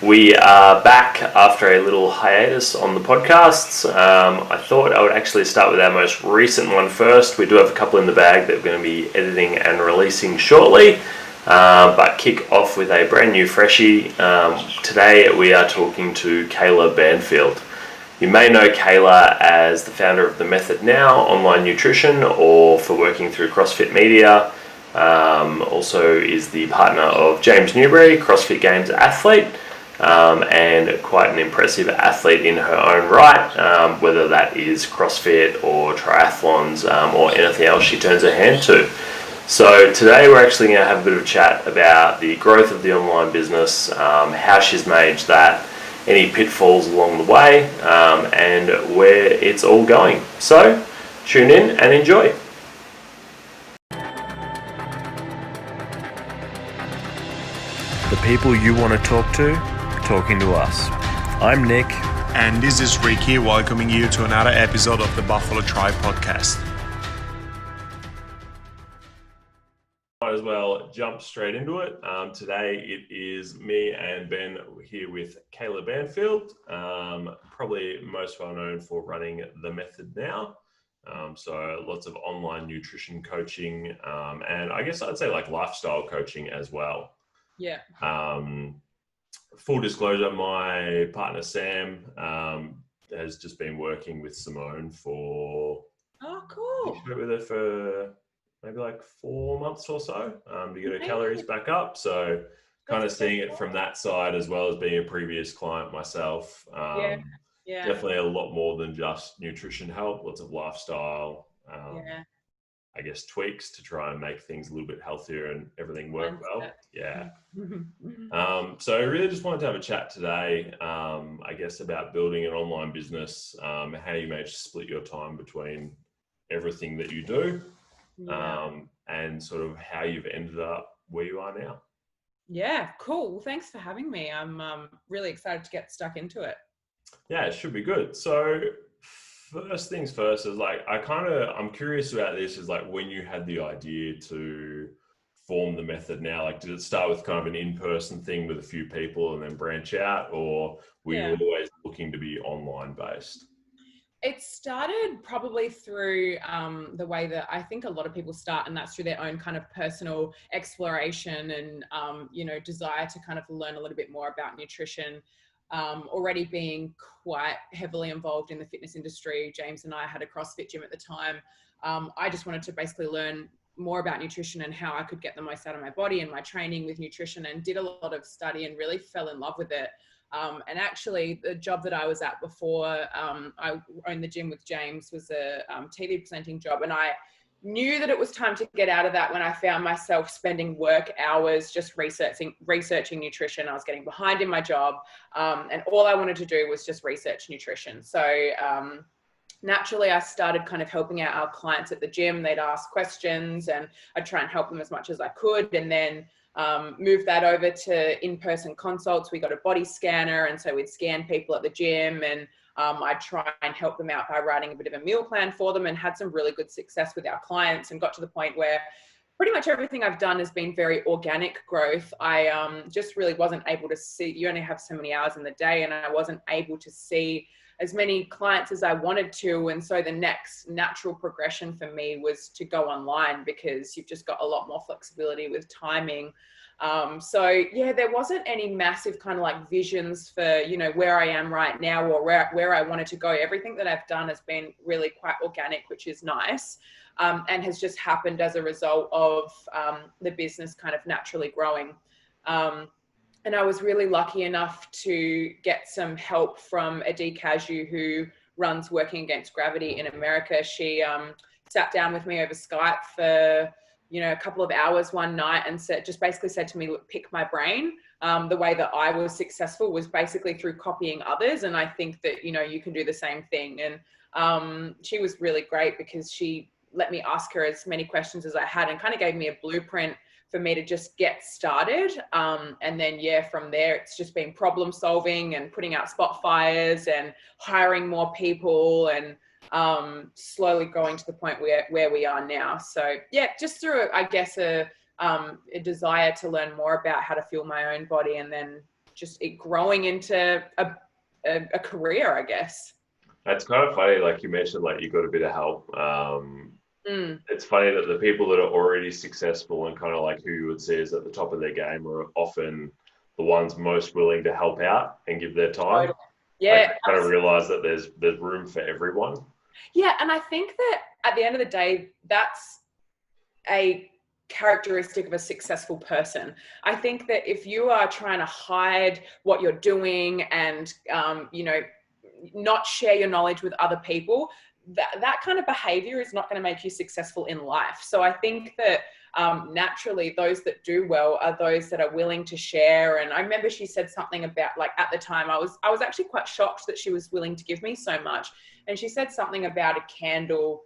We are back after a little hiatus on the podcasts. I thought I would actually start with our most recent one first. We do have a couple in the bag that we're going to be editing and releasing shortly, but kick off with a brand new freshie. Today we are talking to Kayla Banfield. You may know Kayla as the founder of The Method Now, online nutrition, or for working through CrossFit Media. Also is the partner of James Newbury, CrossFit Games athlete. And quite an impressive athlete in her own right, whether that is CrossFit or triathlons or anything else she turns her hand to. So today we're actually going to have a bit of a chat about the growth of the online business, how she's managed that, any pitfalls along the way, and where it's all going. So tune in and enjoy. The people you want to talk to, talking to us. I'm Nick. And this is Ricky, welcoming you to another episode of the Buffalo Tribe podcast. Might as well jump straight into it. Today it is me and Ben here with Kayla Banfield, probably most well known for running The Method Now. So lots of online nutrition coaching, and I guess I'd say like lifestyle coaching as well. Yeah. Full disclosure, my partner Sam has just been working with Simone for. Oh, cool. She's been with her for maybe like 4 months or so to get her calories back up. So kind of seeing it from that side as well as being a previous client myself. Yeah. Definitely a lot more than just nutrition help. Lots of lifestyle. I guess tweaks to try and make things a little bit healthier and everything work well. Yeah. So I really just wanted to have a chat today, I guess, about building an online business, how you manage to split your time between everything that you do, and sort of how you've ended up where you are now. Yeah, cool. Well, thanks for having me. I'm really excited to get stuck into it. Yeah, it should be good. So first things first is like, I'm curious about this, is like when you had the idea to form The Method Now, like did it start with kind of an in-person thing with a few people and then branch out, or were you always looking to be online based? It started probably through the way that I think a lot of people start, and that's through their own kind of personal exploration and, desire to kind of learn a little bit more about nutrition. Already being quite heavily involved in the fitness industry. James and I had a CrossFit gym at the time. I just wanted to basically learn more about nutrition and how I could get the most out of my body and my training with nutrition, and did a lot of study and really fell in love with it. And actually the job that I was at before I owned the gym with James was a TV presenting job, and I knew that it was time to get out of that when I found myself spending work hours just researching nutrition. I was getting behind in my job, and all I wanted to do was just research nutrition. So naturally, I started kind of helping out our clients at the gym. They'd ask questions and I'd try and help them as much as I could, and then moved that over to in-person consults. We got a body scanner, and so we'd scan people at the gym, and I'd try and help them out by writing a bit of a meal plan for them, and had some really good success with our clients, and got to the point where pretty much everything I've done has been very organic growth. I just really wasn't able to see, you only have so many hours in the day, and I wasn't able to see as many clients as I wanted to. And so the next natural progression for me was to go online, because you've just got a lot more flexibility with timing. There wasn't any massive kind of like visions for, where I am right now or where I wanted to go. Everything that I've done has been really quite organic, which is nice, and has just happened as a result of the business kind of naturally growing. And I was really lucky enough to get some help from Adi Cashew, who runs Working Against Gravity in America. She sat down with me over Skype for a couple of hours one night and basically said to me, look, pick my brain. The way that I was successful was basically through copying others. And I think that, you can do the same thing. And she was really great, because she let me ask her as many questions as I had and kind of gave me a blueprint for me to just get started. And then, from there, it's just been problem solving and putting out spot fires and hiring more people, and slowly growing to the point where we are now. So just through, I guess, a desire to learn more about how to fuel my own body, and then just it growing into a career, I guess. It's kind of funny, like you mentioned, like you got a bit of help. It's funny that the people that are already successful and kind of like who you would see is at the top of their game are often the ones most willing to help out and give their time. Totally. Yeah, like, kind of realize that there's room for everyone. Yeah, and I think that at the end of the day, that's a characteristic of a successful person. I think that if you are trying to hide what you're doing and not share your knowledge with other people, that kind of behavior is not going to make you successful in life. So I think that naturally those that do well are those that are willing to share. And I remember she said something about, like, at the time I was actually quite shocked that she was willing to give me so much. And she said something about a candle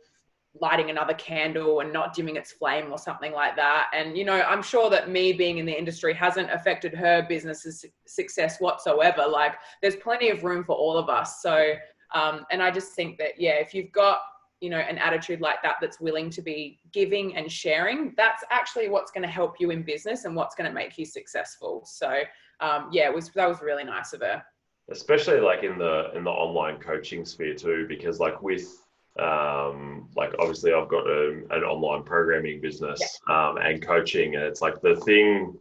lighting another candle and not dimming its flame or something like that. And, I'm sure that me being in the industry hasn't affected her business's success whatsoever. Like, there's plenty of room for all of us. So, and I just think that, yeah, if you've got, an attitude like that, that's willing to be giving and sharing, that's actually what's going to help you in business and what's going to make you successful. So, that was really nice of her. Especially like in the online coaching sphere too, because like with like obviously I've got an online programming business and coaching, and it's like the thing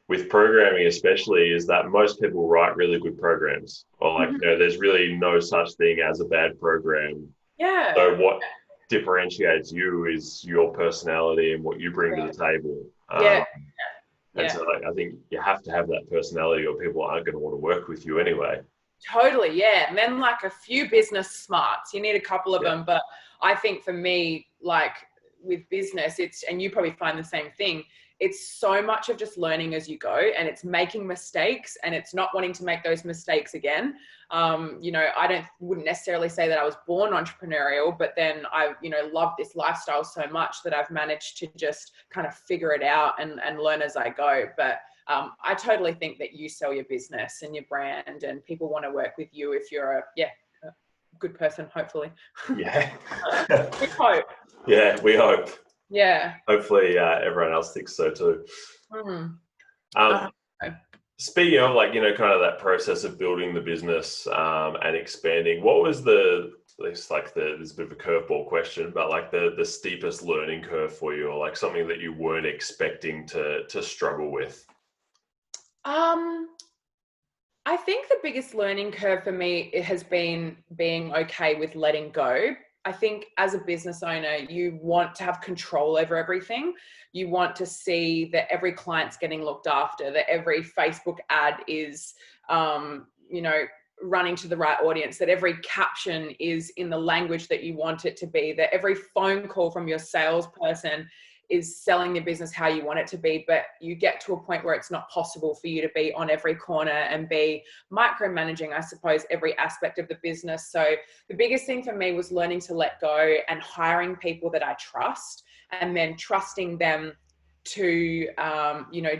with programming especially is that most people write really good programs, or like there's really no such thing as a bad program. Yeah. So what differentiates you is your personality and what you bring to the table. And so like, I think you have to have that personality or people aren't going to want to work with you anyway. Totally, yeah. And then like a few business smarts. You need a couple of them. But I think for me, like with business, and you probably find the same thing, it's so much of just learning as you go, and it's making mistakes, and it's not wanting to make those mistakes again. I wouldn't necessarily say that I was born entrepreneurial, but then I, love this lifestyle so much that I've managed to just kind of figure it out and learn as I go. But I totally think that you sell your business and your brand, and people want to work with you if you're a good person, hopefully. Yeah. We hope. Yeah, we hope. Yeah. Hopefully everyone else thinks so too. Speaking of like, kind of that process of building the business and expanding, what was there's a bit of a curveball question, but like the steepest learning curve for you, or like something that you weren't expecting to struggle with? I think the biggest learning curve for me, it has been being okay with letting go. I think as a business owner, you want to have control over everything. You want to see that every client's getting looked after, that every Facebook ad is, running to the right audience, that every caption is in the language that you want it to be, that every phone call from your salesperson is selling your business how you want it to be. But you get to a point where it's not possible for you to be on every corner and be micromanaging, I suppose, every aspect of the business. So the biggest thing for me was learning to let go and hiring people that I trust, and then trusting them to,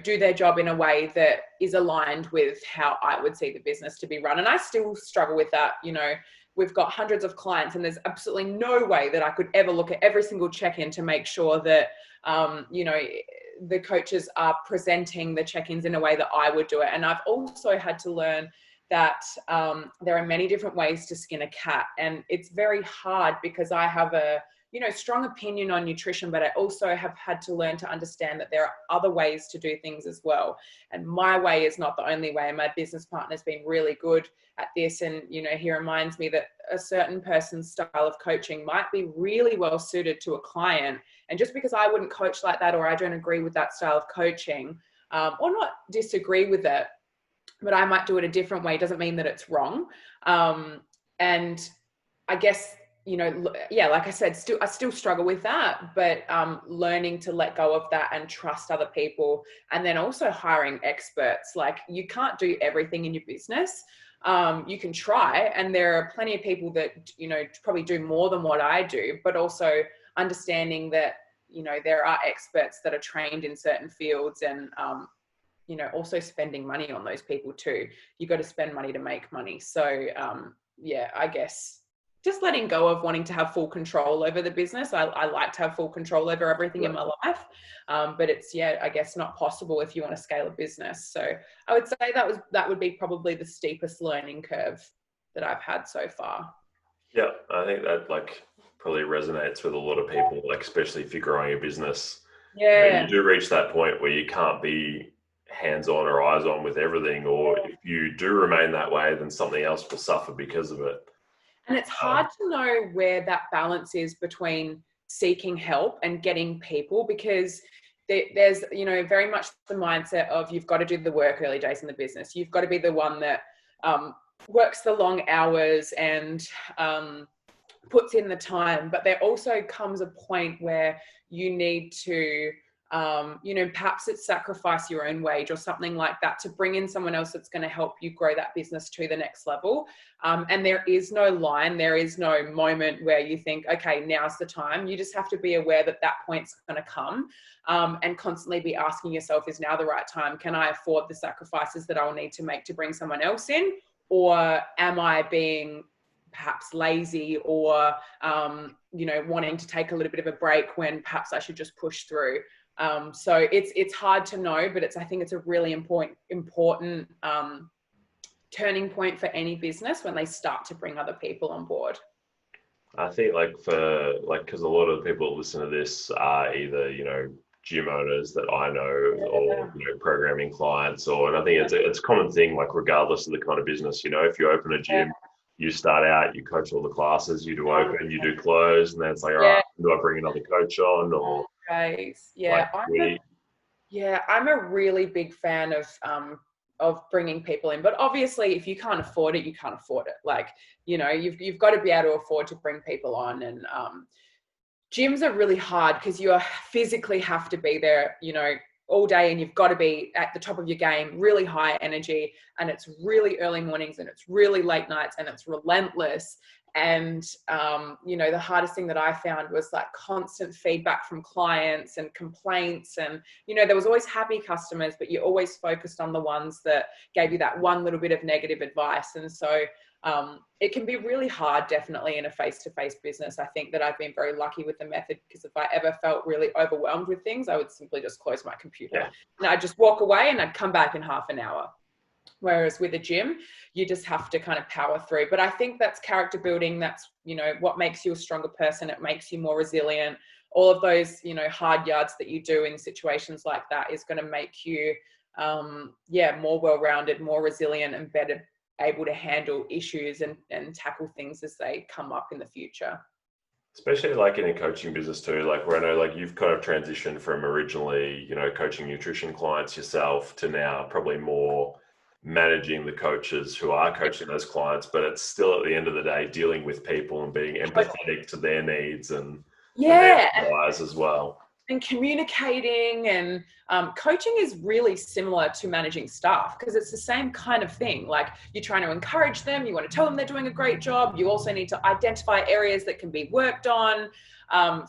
do their job in a way that is aligned with how I would see the business to be run. And I still struggle with that. We've got hundreds of clients, and there's absolutely no way that I could ever look at every single check-in to make sure that, the coaches are presenting the check-ins in a way that I would do it. And I've also had to learn that there are many different ways to skin a cat. And it's very hard because I have a, strong opinion on nutrition, but I also have had to learn to understand that there are other ways to do things as well. And my way is not the only way. My business partner's been really good at this. And, he reminds me that a certain person's style of coaching might be really well suited to a client. And just because I wouldn't coach like that, or I don't agree with that style of coaching, or not disagree with it, but I might do it a different way, doesn't mean that it's wrong. And I guess, like I said, I still struggle with that, but learning to let go of that and trust other people, and then also hiring experts. Like, you can't do everything in your business. You can try, and there are plenty of people that, probably do more than what I do, but also understanding that, there are experts that are trained in certain fields, and, also spending money on those people too. You got to spend money to make money. So, I guess just letting go of wanting to have full control over the business. I like to have full control over everything in my life. But it's, I guess not possible if you want to scale a business. So I would say that would be probably the steepest learning curve that I've had so far. Yeah, I think that like probably resonates with a lot of people, like especially if you're growing a business. You do reach that point where you can't be hands-on or eyes-on with everything, or if you do remain that way, then something else will suffer because of it. And it's hard to know where that balance is between seeking help and getting people, because there's, very much the mindset of you've got to do the work early days in the business. You've got to be the one that works the long hours and puts in the time. But there also comes a point where you need to perhaps it's sacrifice your own wage or something like that to bring in someone else that's going to help you grow that business to the next level. And there is no line, there is no moment where you think, okay, now's the time. You just have to be aware that point's going to come, and constantly be asking yourself, is now the right time? Can I afford the sacrifices that I'll need to make to bring someone else in? Or am I being perhaps lazy or, wanting to take a little bit of a break when perhaps I should just push through? So it's hard to know, but I think it's a really important turning point for any business when they start to bring other people on board. I think because a lot of the people that listen to this are either, gym owners that I know or, programming clients, and I think it's a common thing, like regardless of the kind of business, if you open a gym, you start out, you coach all the classes, you do open, you do close, and then it's like, all right, do I bring another coach on or... Yeah, I'm a really big fan of bringing people in, but obviously if you can't afford it, you can't afford it. Like, you've got to be able to afford to bring people on, and gyms are really hard because you physically have to be there, all day, and you've got to be at the top of your game, really high energy, and it's really early mornings and it's really late nights and it's relentless. And, the hardest thing that I found was like constant feedback from clients and complaints. And, there was always happy customers, but you always focused on the ones that gave you that one little bit of negative advice. And so it can be really hard, definitely, in a face-to-face business. I think that I've been very lucky with the method, because if I ever felt really overwhelmed with things, I would simply just close my computer and I'd just walk away and I'd come back in half an hour. Whereas with a gym, you just have to kind of power through. But I think that's character building. That's, what makes you a stronger person. It makes you more resilient. All of those, hard yards that you do in situations like that is going to make you, more well-rounded, more resilient, and better able to handle issues and tackle things as they come up in the future. Especially like in a coaching business too, like where I know like you've kind of transitioned from originally, coaching nutrition clients yourself to now probably more managing the coaches who are coaching those clients, but it's still at the end of the day dealing with people and being empathetic to their needs and their desires as well. And communicating and coaching is really similar to managing staff, because it's the same kind of thing. Like, you're trying to encourage them, you want to tell them they're doing a great job. You also need to identify areas that can be worked on.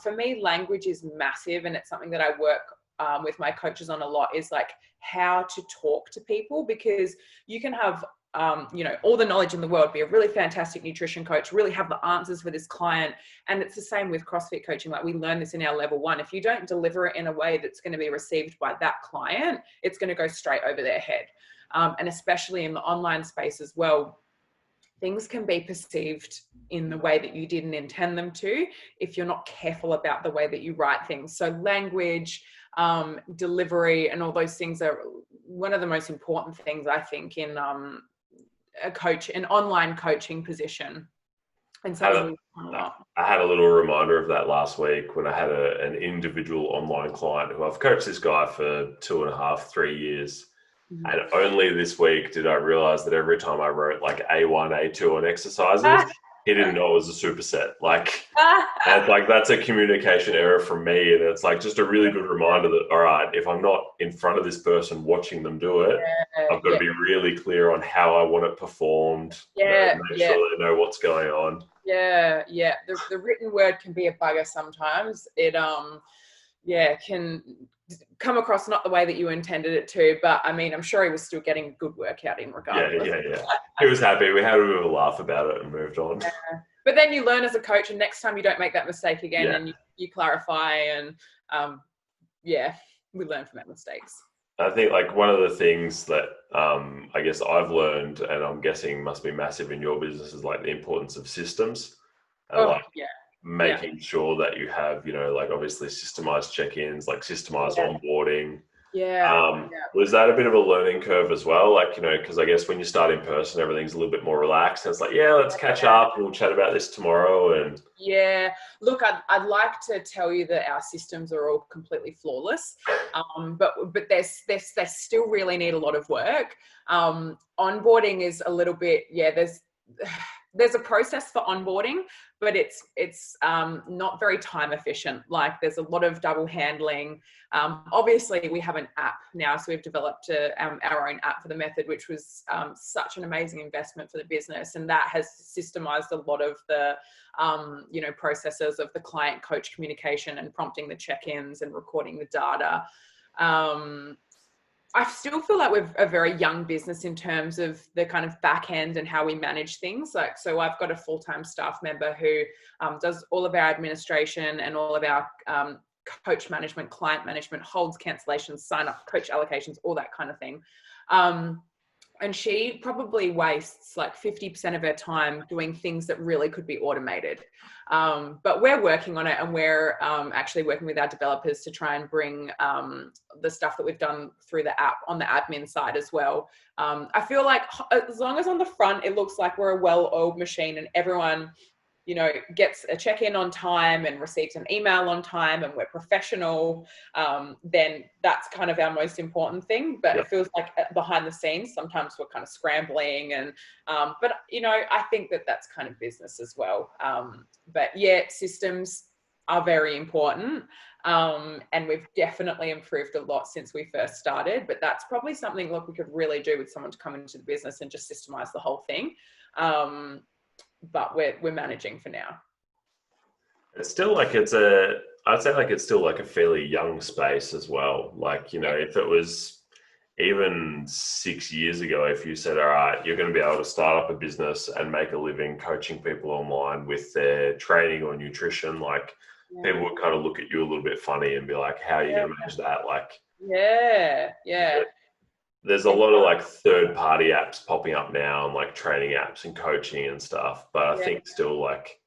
For me, language is massive, and it's something that I work with my coaches on a lot, is like how to talk to people, because you can have all the knowledge in the world, be a really fantastic nutrition coach, really have the answers for this client. And it's the same with CrossFit coaching. Like, we learn this in our level 1. If you don't deliver it in a way that's going to be received by that client, it's going to go straight over their head. And especially in the online space as well, things can be perceived in the way that you didn't intend them to if you're not careful about the way that you write things. So language, delivery, and all those things are one of the most important things, I think, in an online coaching position. And so I had a little reminder of that last week when I had an individual online client who I've coached this guy for 2.5, 3 years. Mm-hmm. And only this week did I realize that every time I wrote like A1, A2 on exercises, he didn't know it was a superset. Like, and it's like, that's a communication error from me. And it's like just a really good reminder that, all right, if I'm not in front of this person watching them do it, I've got to be really clear on how I want it performed. Make sure they know what's going on. The written word can be a bugger sometimes. It can come across not the way that you intended it to, but I mean, I'm sure he was still getting good work out in regardless. He was happy. We had a bit of a laugh about it and moved on. but then you learn as a coach, and next time you don't make that mistake again, Yeah. and you clarify, and yeah, we learn from our mistakes. I think like one of the things that I guess I've learned, and I'm guessing must be massive in your business, is like the importance of systems and Oh like yeah, yeah, making sure that you have, like obviously systemized check-ins, like systemized yeah, onboarding. yeah, yeah. Was that a bit of a learning curve as well? Like, because I guess when you start in person, everything's a little bit more relaxed. And it's like, yeah, let's catch up and we'll chat about this tomorrow. And Yeah, look, I'd like to tell you that our systems are all completely flawless, but they still really need a lot of work. Onboarding is a little bit, there's a process for onboarding, but it's not very time efficient. Like there's a lot of double handling. Obviously, we have an app now, so we've developed our own app for the method, which was such an amazing investment for the business, and that has systemized a lot of the processes of the client coach communication and prompting the check-ins and recording the data. I still feel like we're a very young business in terms of the kind of back end and how we manage things. Like, so I've got a full-time staff member who does all of our administration and all of our coach management, client management, holds cancellations, sign up, coach allocations, all that kind of thing. And she probably wastes like 50% of her time doing things that really could be automated. But we're working on it, and we're actually working with our developers to try and bring the stuff that we've done through the app on the admin side as well. I feel like as long as on the front it looks like we're a well-oiled machine and everyone gets a check-in on time and receives an email on time and we're professional, then that's kind of our most important thing. But It feels like behind the scenes, sometimes we're kind of scrambling but I think that that's kind of business as well. But yeah, systems are very important. And we've definitely improved a lot since we first started, but that's probably something, look, we could really do with someone to come into the business and just systemize the whole thing. But we're managing for now. it's still like I'd say like it's still like a fairly young space as well. Like, if it was even 6 years ago, if you said, all right, you're going to be able to start up a business and make a living coaching people online with their training or nutrition, like people would kind of look at you a little bit funny and be like, how are you going to manage that? Like, there's a lot of like third-party apps popping up now and like training apps and coaching and stuff. But I think still like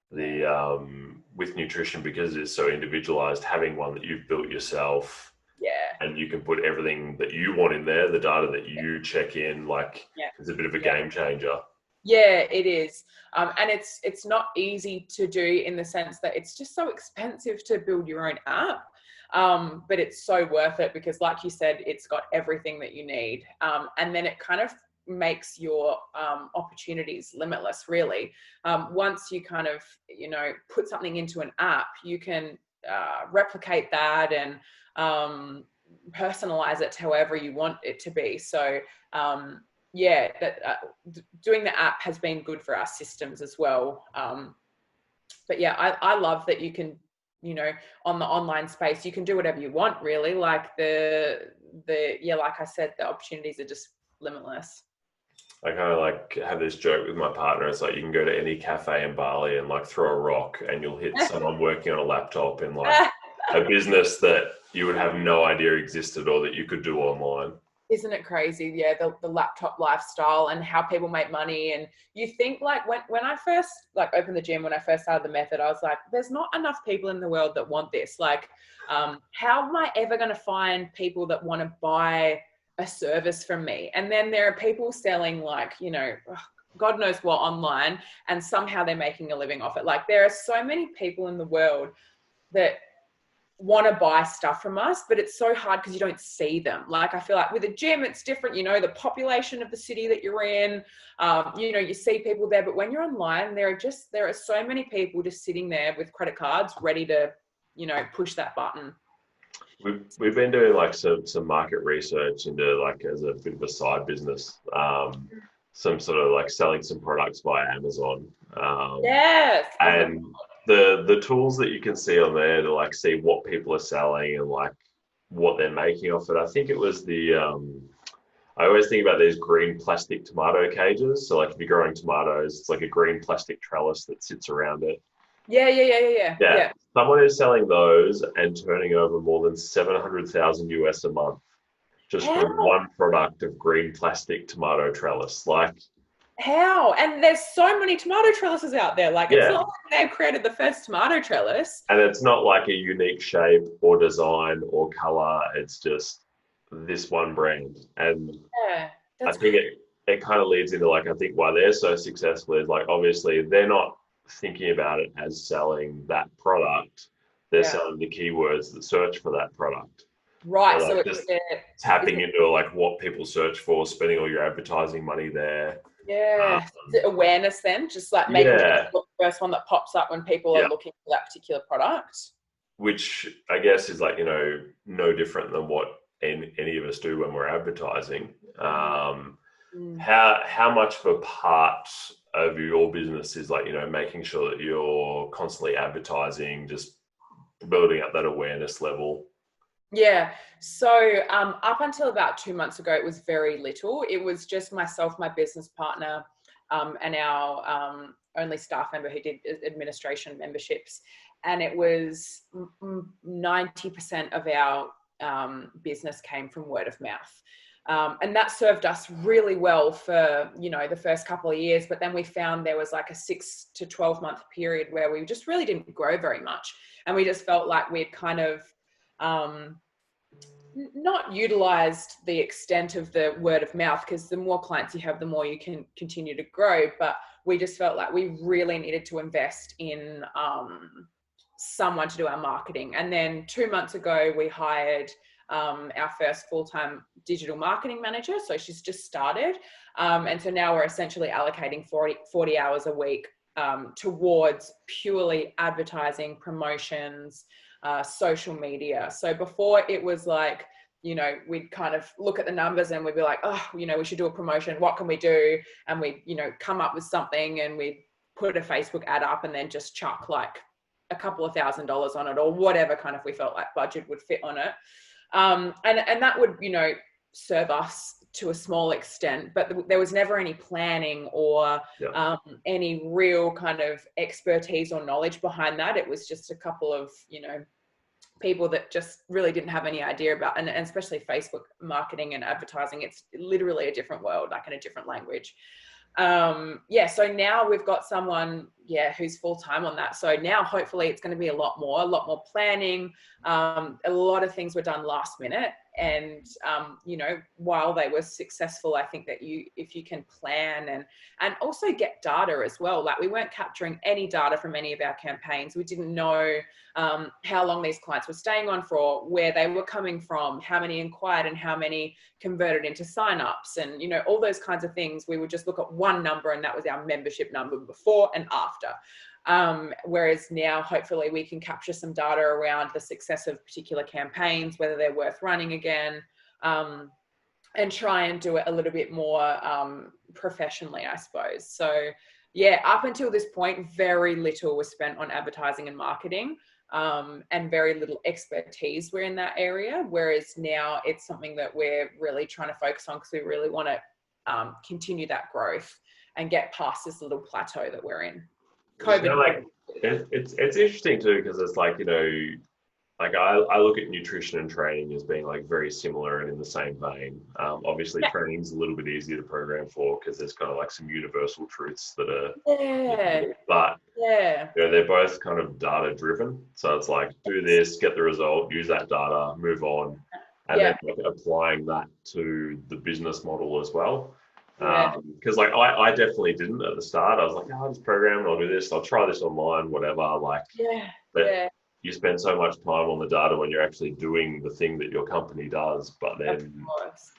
the with nutrition, because it's so individualized, having one that you've built yourself, and you can put everything that you want in there, the data that you check in, like it's a bit of a game changer. Yeah, it is. And it's not easy to do in the sense that it's just so expensive to build your own app. But it's so worth it because, like you said, it's got everything that you need. And then it kind of makes your opportunities limitless, really. Once you kind of, put something into an app, you can replicate that and personalize it however you want it to be. So, doing the app has been good for our systems as well. But yeah, I love that you can, on the online space, you can do whatever you want, really. Like like I said, the opportunities are just limitless. I kind of like have this joke with my partner. It's like you can go to any cafe in Bali and like throw a rock and you'll hit someone working on a laptop in like a business that you would have no idea existed or that you could do online. Isn't it crazy? Yeah, the laptop lifestyle and how people make money. And you think like when I first like opened the gym, when I first started the method, I was like, there's not enough people in the world that want this. Like, how am I ever going to find people that want to buy a service from me? And then there are people selling like, God knows what online, and somehow they're making a living off it. Like there are so many people in the world that want to buy stuff from us, but it's so hard because you don't see them. Like I feel like with a gym, it's different, the population of the city that you're in, you see people there, but when you're online, there are so many people just sitting there with credit cards ready to, push that button. We've been doing like some market research into like as a bit of a side business, some sort of like selling some products via Amazon. Yes. And the tools that you can see on there to like see what people are selling and like what they're making off it. I think it was I always think about these green plastic tomato cages. So like if you're growing tomatoes, it's like a green plastic trellis that sits around it. Yeah. Someone is selling those and turning over more than 700,000 US a month just from How? one product of green plastic tomato trellis. Like, How? And there's so many tomato trellises out there. Like, it's yeah. not like they've created the first tomato trellis. And it's not like a unique shape or design or color. It's just this one brand. And Yeah, I that's think it kind of leads into like, I think why they're so successful is like, obviously, they're not thinking about it as selling that product. They're yeah. selling the keywords that search for that product. So Right. So like it's just their, is tapping it, into like what people search for, spending all your advertising money there. yeah. Is Um, it awareness then? Just like making sure yeah, you're the first one that pops up when people are yeah. looking for that particular product. Which I guess is like, no different than what any of us do when we're advertising. Mm, Um, mm. how much of a part of your business is like, making sure that you're constantly advertising, just building up that awareness level? Yeah. So up until about 2 months ago, it was very little. It was just myself, my business partner, and our only staff member who did administration memberships. And it was 90% of our business came from word of mouth. And that served us really well for, the first couple of years. But then we found there was like a 6 to 12 month period where we just really didn't grow very much. And we just felt like we'd kind of, um, not utilized the extent of the word of mouth, because the more clients you have, the more you can continue to grow. But we just felt like we really needed to invest in someone to do our marketing. And then 2 months ago, we hired our first full-time digital marketing manager. So she's just started. And so now we're essentially allocating 40 hours a week towards purely advertising, promotions, social media. So before it was like, we'd kind of look at the numbers and we'd be like, oh, we should do a promotion. What can we do? And we, come up with something and we'd put a Facebook ad up and then just chuck like a couple of $1,000s on it or whatever kind of we felt like budget would fit on it. And that would, serve us to a small extent, but there was never any planning or Yeah. any real kind of expertise or knowledge behind that. It was just a couple of, people that just really didn't have any idea about, and especially Facebook marketing and advertising. It's literally a different world, like in a different language. So now we've got someone, who's full-time on that. So now hopefully it's going to be a lot more planning. A lot of things were done last minute. And, while they were successful, I think that if you can plan and also get data as well, like we weren't capturing any data from any of our campaigns. We didn't know how long these clients were staying on for, where they were coming from, how many inquired and how many converted into signups, and all those kinds of things. We would just look at one number, and that was our membership number before and after. Whereas now, hopefully, we can capture some data around the success of particular campaigns, whether they're worth running again, and try and do it a little bit more professionally, I suppose. So, up until this point, very little was spent on advertising and marketing, and very little expertise were in that area. Whereas now it's something that we're really trying to focus on because we really want to continue that growth and get past this little plateau that we're in. COVID. Like it's interesting too because it's like, like I look at nutrition and training as being like very similar and in the same vein. Obviously, training is a little bit easier to program for because there's kind of like some universal truths that are, but they're both kind of data driven. So it's like do this, get the result, use that data, move on, and then like applying that to the business model as well. Because like I definitely didn't at the start. I was like, I'll just program, I'll do this, I'll try this online, whatever. Like, but you spend so much time on the data when you're actually doing the thing that your company does, but then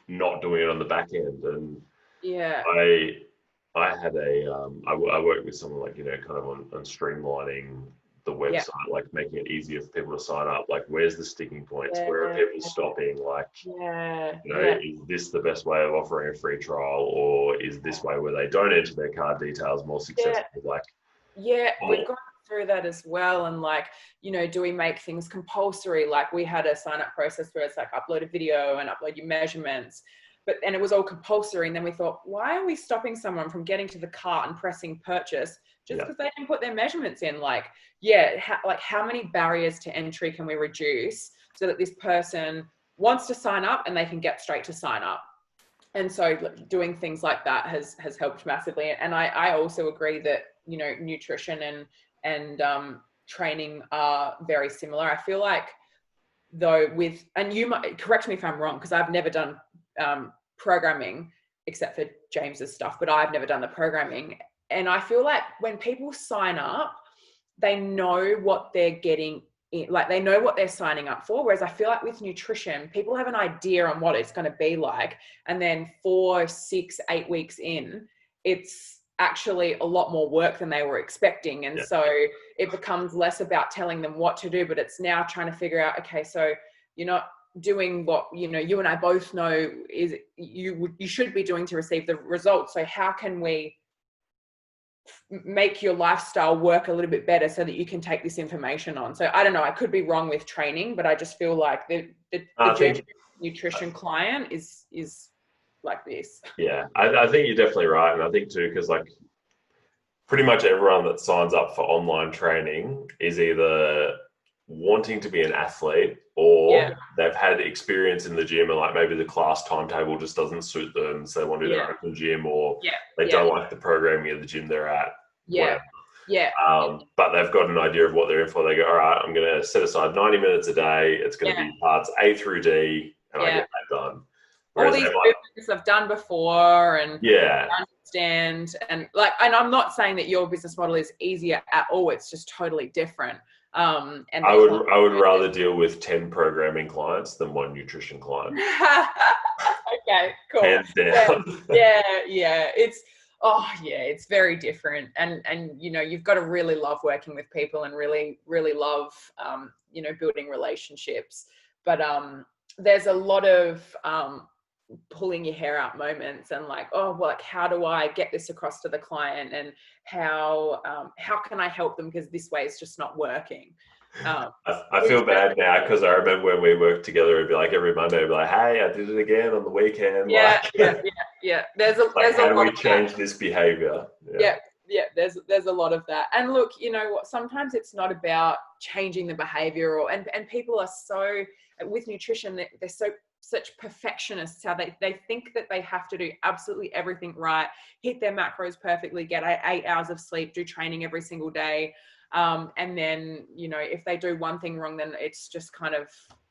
not doing it on the back end. And I had I worked with someone like, kind of on streamlining the website, like making it easier for people to sign up. Like, where's the sticking points? Where are people stopping? Like, is this the best way of offering a free trial, or is this way where they don't enter their card details more successful? Like, we've gone through that as well. And like, do we make things compulsory? Like we had a sign up process where it's like upload a video and upload your measurements. and it was all compulsory. And then we thought, why are we stopping someone from getting to the cart and pressing purchase just because they didn't put their measurements in? Like, how many barriers to entry can we reduce so that this person wants to sign up and they can get straight to sign up? And so doing things like that has helped massively. And I also agree that, you know, nutrition and training are very similar. I feel like, though, and you might correct me if I'm wrong, because I've never done programming except for James's stuff, but I've never done the programming. And I feel like when people sign up, they know what they're getting in, like they know what they're signing up for. Whereas I feel like with nutrition, people have an idea on what it's going to be like. And then 4, 6, 8 weeks in, it's actually a lot more work than they were expecting. And so it becomes less about telling them what to do, but it's now trying to figure out, okay, so you're not doing what, you know, you and I both know is you should be doing to receive the results. So how can we make your lifestyle work a little bit better so that you can take this information on? So I don't know, I could be wrong with training, but I just feel like the nutrition client is like this. Yeah, I think you're definitely right. And I think too, because like pretty much everyone that signs up for online training is either wanting to be an athlete or they've had experience in the gym and like maybe the class timetable just doesn't suit them, so they want to do their own gym, or they don't like the programming of the gym they're at. But they've got an idea of what they're in for. They go, all right, I'm going to set aside 90 minutes a day. It's going to be parts A through D, and I get that done. Whereas all these movements I've done before and understand, and I'm not saying that your business model is easier at all. It's just totally different. And I would rather deal with 10 programming clients than 1 nutrition client. Okay, cool. Hands down. It's very different. And you know, you've got to really love working with people and really, really love you know, building relationships. But there's a lot of pulling your hair out moments and like, how do I get this across to the client, and how can I help them, because this way it's just not working. I feel bad now, because I remember when we worked together, it'd be like every Monday, it'd be like, hey, I did it again on the weekend. There's how do we change this behavior? There's a lot of that. And look, you know what, sometimes it's not about changing the behavior, and people are so, with nutrition, they're such perfectionists, how they think that they have to do absolutely everything right, hit their macros perfectly, get 8 hours of sleep, do training every single day. And then, you know, if they do one thing wrong, then it's just kind of,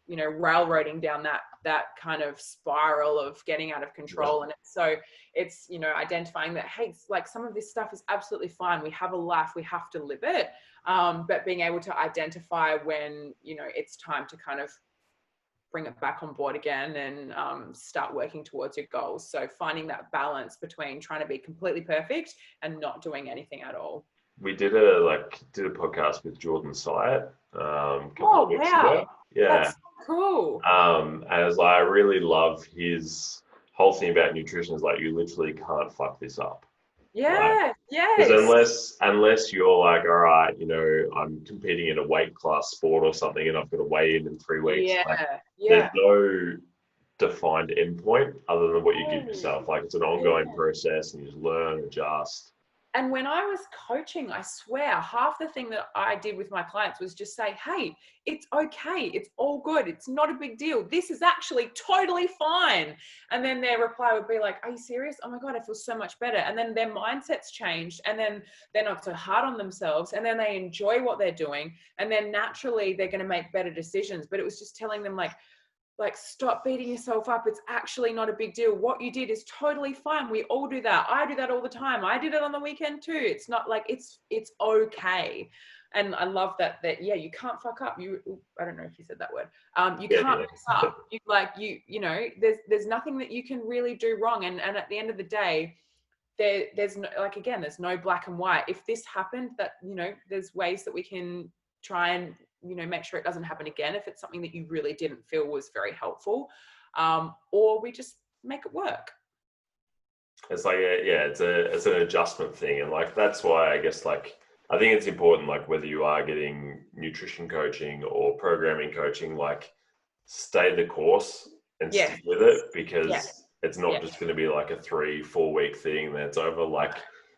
you know, railroading down that kind of spiral of getting out of control. And it's, you know, identifying that, hey, like some of this stuff is absolutely fine. We have a life, we have to live it. But being able to identify when, you know, it's time to kind of bring it back on board again and start working towards your goals. So finding that balance between trying to be completely perfect and not doing anything at all. We did a podcast with Jordan Syatt a couple of weeks ago. Yeah, that's so cool. And I was like, I really love his whole thing about nutrition. Is like, you literally can't fuck this up. Because unless you're like, all right, you know, I'm competing in a weight class sport or something, and I've got to weigh in 3 weeks. There's no defined endpoint other than what you give yourself. Like, it's an ongoing process, and you just learn, adjust. And when I was coaching, I swear, half the thing that I did with my clients was just say, hey, it's okay. It's all good. It's not a big deal. This is actually totally fine. And then their reply would be like, are you serious? Oh my God, I feel so much better. And then their mindset's changed, and then they're not so hard on themselves, and then they enjoy what they're doing. And then naturally they're going to make better decisions. But it was just telling them like, stop beating yourself up. It's actually not a big deal. What you did is totally fine. We all do that. I do that all the time. I did it on the weekend too. It's not like it's okay. And I love that you can't fuck up. I don't know if you said that word. You can't mess up. You know, there's nothing that you can really do wrong. And at the end of the day, there's no, like, again, there's no black and white. If this happened, that, you know, there's ways that we can try and, you know, make sure it doesn't happen again if it's something that you really didn't feel was very helpful, or we just make it work. It's like, it's an adjustment thing. And like, that's why I guess, like, I think it's important, like, whether you are getting nutrition coaching or programming coaching, like, stay the course and stick with it, because It's not just going to be like a 3-4 week thing. That's over. Like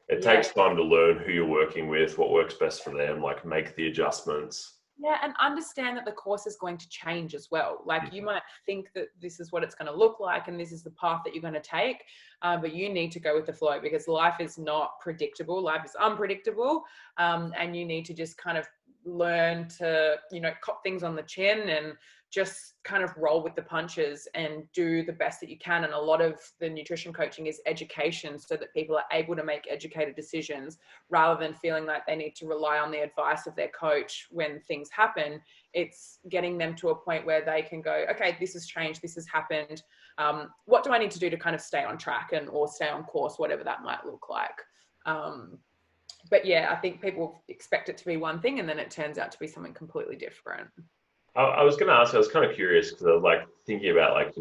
it Yeah. takes time to learn who you're working with, what works best for them, like make the adjustments. Yeah, and understand that the course is going to change as well. Like you might think that this is what it's going to look like and this is the path that you're going to take, but you need to go with the flow because life is not predictable. Life is unpredictable, and you need to just kind of learn to, cop things on the chin and just kind of roll with the punches and do the best that you can. And a lot of the nutrition coaching is education so that people are able to make educated decisions rather than feeling like they need to rely on the advice of their coach when things happen. It's getting them to a point where they can go, okay, this has changed, this has happened. What do I need to do to kind of stay on track or stay on course, whatever that might look like. But yeah, I think people expect it to be one thing and then it turns out to be something completely different. I was going to ask, I was kind of curious because I was like thinking about like,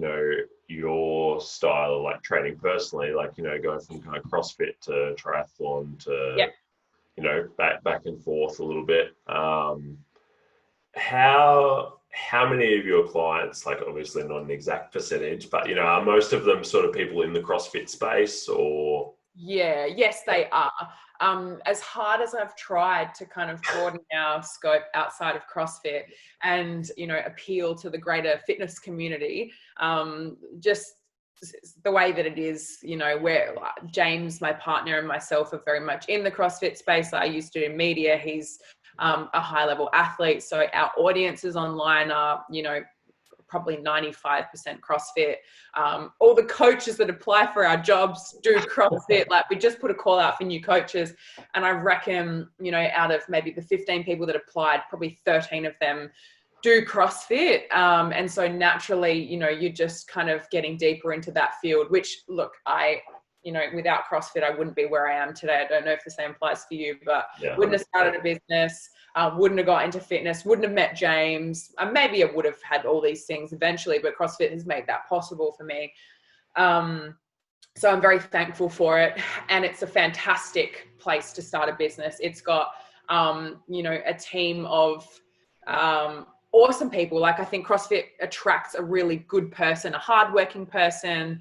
your style of like training personally, like, going from kind of CrossFit to triathlon to, back and forth a little bit. How many of your clients, like obviously not an exact percentage, but, are most of them sort of people in the CrossFit space or? Yeah, yes, they are. As hard as I've tried to kind of broaden our scope outside of CrossFit and, appeal to the greater fitness community, just the way that it is, where James, my partner, and myself are very much in the CrossFit space. I used to do media. He's a high level athlete. So our audiences online are, probably 95% CrossFit. All the coaches that apply for our jobs do CrossFit. Like we just put a call out for new coaches. And I reckon, out of maybe the 15 people that applied, probably 13 of them do CrossFit. And so naturally, you're just kind of getting deeper into that field, which look, without CrossFit, I wouldn't be where I am today. I don't know if the same applies for you, but wouldn't have started a business, wouldn't have got into fitness, wouldn't have met James. Maybe I would have had all these things eventually, but CrossFit has made that possible for me. So I'm very thankful for it. And it's a fantastic place to start a business. It's got, a team of awesome people. Like I think CrossFit attracts a really good person, a hardworking person.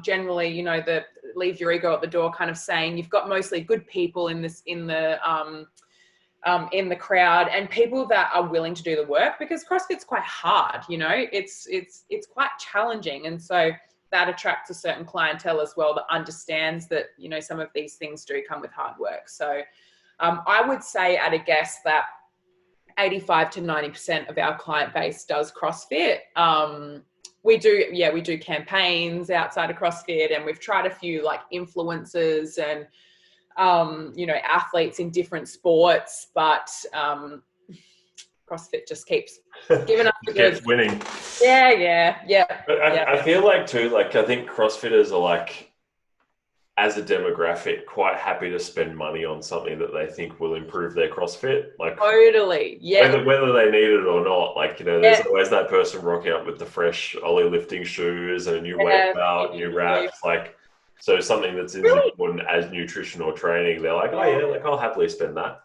Generally, the leave your ego at the door kind of saying you've got mostly good people in the crowd and people that are willing to do the work because CrossFit's quite hard. It's quite challenging, and so that attracts a certain clientele as well that understands that some of these things do come with hard work. So I would say at a guess that 85 to 90% of our client base does CrossFit. We do campaigns outside of CrossFit, and we've tried a few like influencers and, athletes in different sports, but CrossFit just keeps giving us the goods. Keeps winning. Yeah. But I feel like too, like I think CrossFitters are like, as a demographic, quite happy to spend money on something that they think will improve their CrossFit. Like totally, yeah. Whether they need it or not, like, there's always that person rocking up with the fresh Ollie lifting shoes and a new weight belt, new wraps. Like, so something that's as important as nutrition or training, they're like, oh yeah, like I'll happily spend that.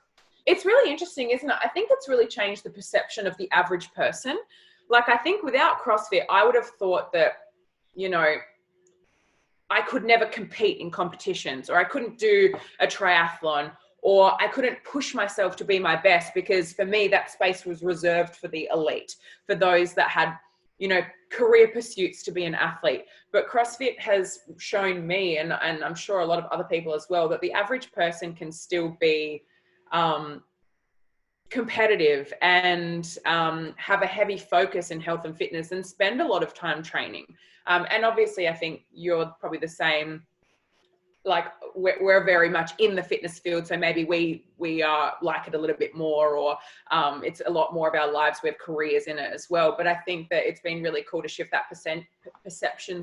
It's really interesting, isn't it? I think it's really changed the perception of the average person. Like, I think without CrossFit, I would have thought that, I could never compete in competitions, or I couldn't do a triathlon, or I couldn't push myself to be my best because for me, that space was reserved for the elite, for those that had, career pursuits to be an athlete. But CrossFit has shown me, and I'm sure a lot of other people as well, that the average person can still be competitive and have a heavy focus in health and fitness and spend a lot of time training. And obviously, I think you're probably the same. Like we're very much in the fitness field, so maybe we are like it a little bit more, or it's a lot more of our lives. We have careers in it as well. But I think that it's been really cool to shift that perception,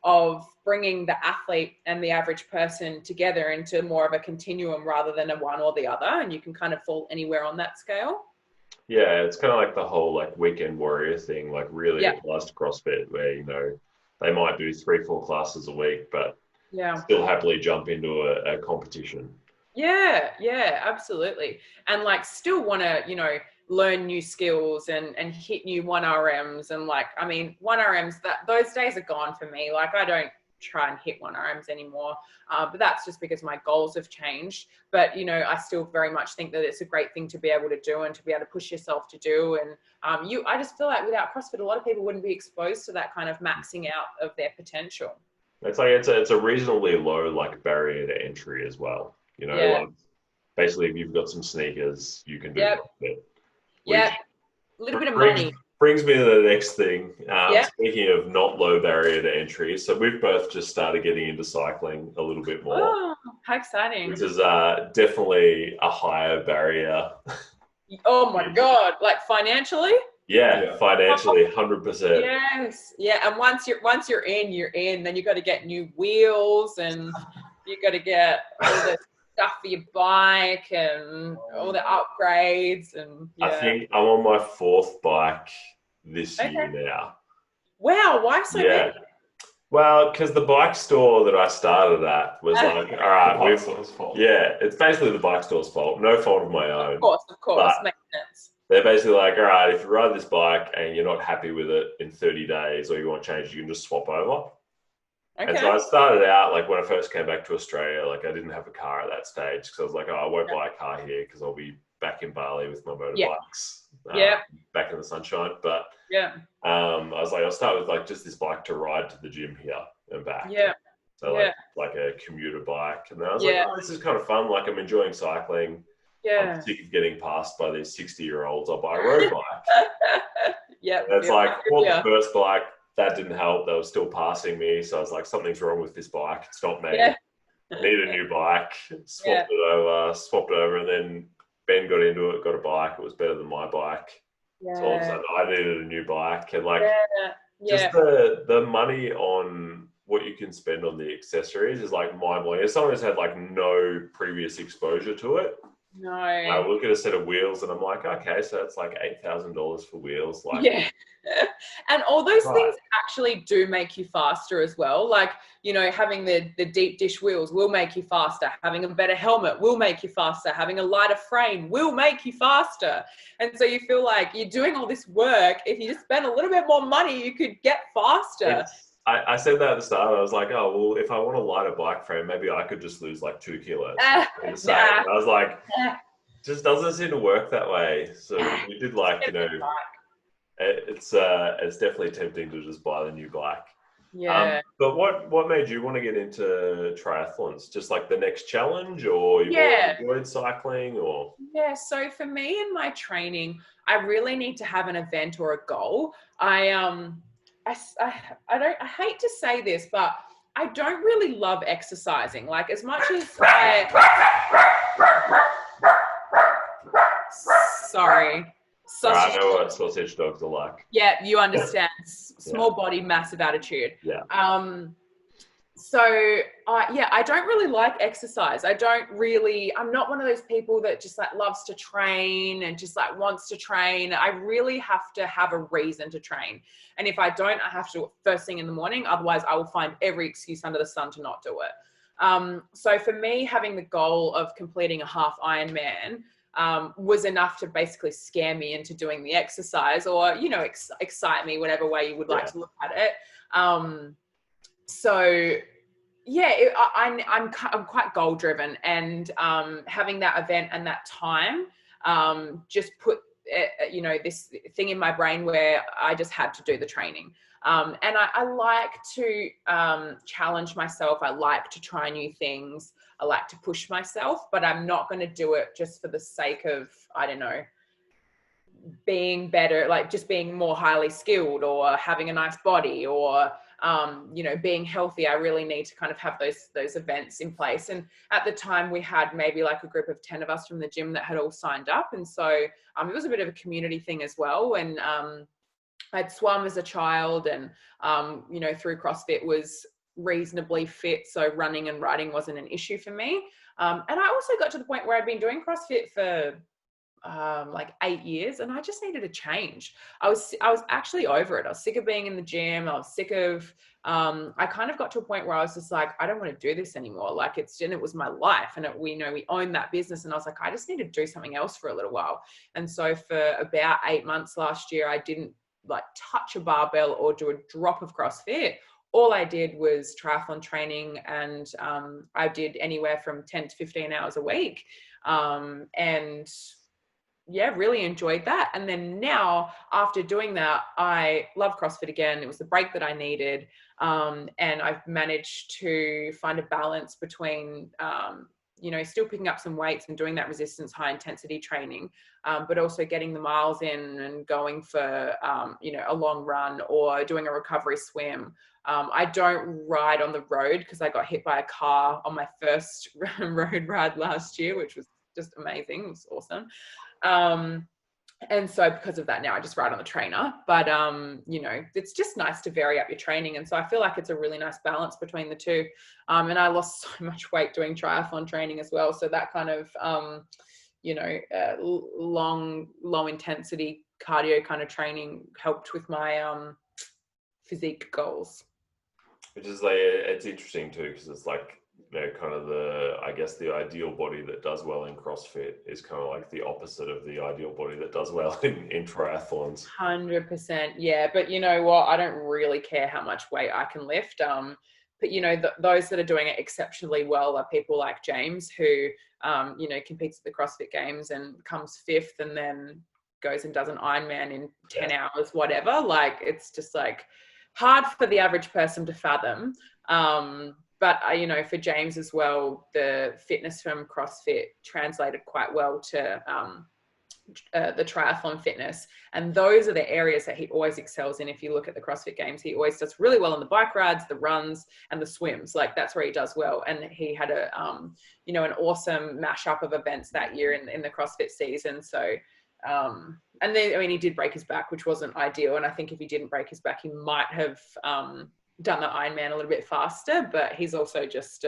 of bringing the athlete and the average person together into more of a continuum rather than a one or the other, and you can kind of fall anywhere on that scale. Yeah, it's kind of like the whole like weekend warrior thing, like really applies to CrossFit, where they might do 3-4 classes a week, but still happily jump into a competition. Yeah, absolutely. And like still want to, learn new skills and hit new 1RMs. And like, I mean, 1RMs, those days are gone for me. Like, I don't try and hit 1RMs anymore. But that's just because my goals have changed. But, you know, I still very much think that it's a great thing to be able to do and to be able to push yourself to do. And I just feel like without CrossFit, a lot of people wouldn't be exposed to that kind of maxing out of their potential. It's like it's a reasonably low like barrier to entry as well. You know, like basically if you've got some sneakers, you can do CrossFit. Yeah, a little bit of money. Brings me to the next thing. Speaking of not low barrier to entry, so we've both just started getting into cycling a little bit more. Oh, how exciting. Which is definitely a higher barrier. Oh my God, like financially? Yeah, financially, 100%. Yes, yeah, and once you're in, then you got to get new wheels and you got to get all the stuff for your bike and all the upgrades and I think I'm on my 4th bike this year now. Wow, why so big? Well, because the bike store that I started at was like, all right, it's basically the bike store's fault. No fault of my own. Of course, makes sense. They're basically like, all right, if you ride this bike and you're not happy with it in 30 days or you want to change, you can just swap over. Okay. And so I started out, like when I first came back to Australia, like I didn't have a car at that stage because I was like, oh, I won't buy a car here because I'll be back in Bali with my motorbikes. Back in the sunshine. But I was like, I'll start with like just this bike to ride to the gym here and back. So like a commuter bike. And then I was like, oh, this is kind of fun. Like I'm enjoying cycling. I'm sick of getting passed by these 60-year-olds. I'll buy a road bike. It's like, bought the first bike. That didn't help. They were still passing me. So I was like, something's wrong with this bike. It's not me. Need a new bike. Swapped it over. And then Ben got into it, got a bike. It was better than my bike. So all of a sudden I needed a new bike. And like, just the money on what you can spend on the accessories is like mind-blowing. As someone who's had like no previous exposure to it, no. I look at a set of wheels and I'm like, okay, so it's like $8,000 for wheels. Like, and all those things actually do make you faster as well. Like, you know, having the deep dish wheels will make you faster. Having a better helmet will make you faster. Having a lighter frame will make you faster. And so you feel like you're doing all this work. If you just spend a little bit more money, you could get faster. I said that at the start. I was like, oh, well, if I want a lighter bike frame, maybe I could just lose like 2 kilos. I was like, just doesn't seem to work that way. So we did like, you know, it's definitely tempting to just buy the new bike. But what made you want to get into triathlons? Just like the next challenge, or you enjoyed cycling, or? So for me in my training, I really need to have an event or a goal. I hate to say this, but I don't really love exercising. Like as much as sorry. I know what sausage dogs are like. Yeah, you understand. Small body, massive attitude. So I don't really like exercise. I'm not one of those people that just like loves to train and just like wants to train. I really have to have a reason to train. And if I don't, I have to first thing in the morning. Otherwise I will find every excuse under the sun to not do it. So for me, having the goal of completing a half Ironman was enough to basically scare me into doing the exercise, or, you know, excite me, whatever way you would like to look at it. I'm quite goal driven, and having that event and that time just put this thing in my brain where I just had to do the training. And I like to challenge myself. I like to try new things. I like to push myself, but I'm not going to do it just for the sake of, I don't know, being better, like just being more highly skilled or having a nice body or, being healthy. I really need to kind of have those events in place. And at the time we had maybe like a group of 10 of us from the gym that had all signed up. And so it was a bit of a community thing as well. And I'd swum as a child and, through CrossFit was reasonably fit. So running and riding wasn't an issue for me. And I also got to the point where I'd been doing CrossFit for, like 8 years, and I just needed a change. I was actually over it. I was sick of being in the gym. I was sick of, I kind of got to a point where I was just like, I don't want to do this anymore. Like it was my life, and we owned that business, and I was like, I just need to do something else for a little while. And so for about 8 months last year, I didn't like touch a barbell or do a drop of CrossFit. All I did was triathlon training, and I did anywhere from 10 to 15 hours a week. And yeah, really enjoyed that. And then now, after doing that, I love CrossFit again. It was the break that I needed. And I've managed to find a balance between, still picking up some weights and doing that resistance high intensity training, but also getting the miles in and going for, a long run or doing a recovery swim. I don't ride on the road because I got hit by a car on my first road ride last year, which was just amazing. It was awesome. And so because of that, now I just ride on the trainer, but, it's just nice to vary up your training. And so I feel like it's a really nice balance between the two. And I lost so much weight doing triathlon training as well. So that kind of, long, low intensity cardio kind of training helped with my, physique goals. Which is like, it's interesting too, because it's like, kind of the ideal body that does well in CrossFit is kind of like the opposite of the ideal body that does well in triathlons. 100%. Yeah. But you know what? I don't really care how much weight I can lift. But those that are doing it exceptionally well are people like James, who, competes at the CrossFit Games and comes 5th and then goes and does an Ironman in 10 hours, whatever. Like, it's just like hard for the average person to fathom. But for James as well, the fitness from CrossFit translated quite well to the triathlon fitness. And those are the areas that he always excels in. If you look at the CrossFit Games, he always does really well on the bike rides, the runs, and the swims. Like, that's where he does well. And he had an awesome mashup of events that year in the CrossFit season. So, and then, he did break his back, which wasn't ideal. And I think if he didn't break his back, he might have done the Ironman a little bit faster, but he's also just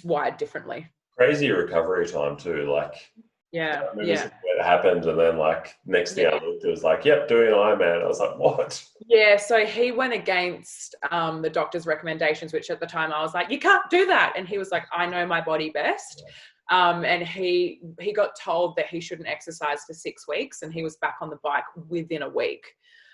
wired differently. Crazy recovery time too. Like, yeah, I remember it happened, and then like next thing I looked, it was like, yep, doing an Ironman. I was like, what? Yeah, so he went against the doctor's recommendations, which at the time I was like, you can't do that. And he was like, I know my body best. And he got told that he shouldn't exercise for 6 weeks, and he was back on the bike within a week.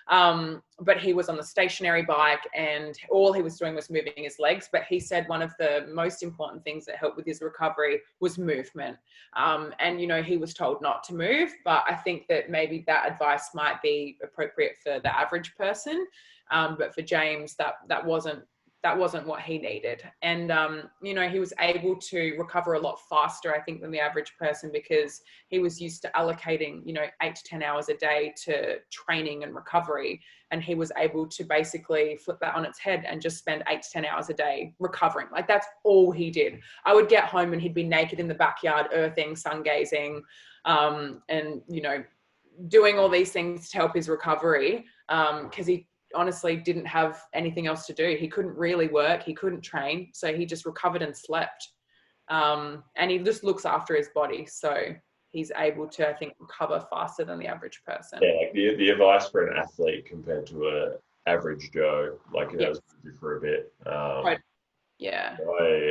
But he was on the stationary bike, and all he was doing was moving his legs. But he said one of the most important things that helped with his recovery was movement. And, he was told not to move, but I think that maybe that advice might be appropriate for the average person. But for James, that wasn't what he needed. And, he was able to recover a lot faster, I think, than the average person, because he was used to allocating, 8 to 10 hours a day to training and recovery. And he was able to basically flip that on its head and just spend 8 to 10 hours a day recovering. Like, that's all he did. I would get home and he'd be naked in the backyard, earthing, sun gazing, and, doing all these things to help his recovery. Because he honestly didn't have anything else to do. He couldn't really work. He couldn't train. So he just recovered and slept. And he just looks after his body. So he's able to, I think, recover faster than the average person. Yeah, like the advice for an athlete compared to an average Joe, like, that was for a bit. Right. Yeah.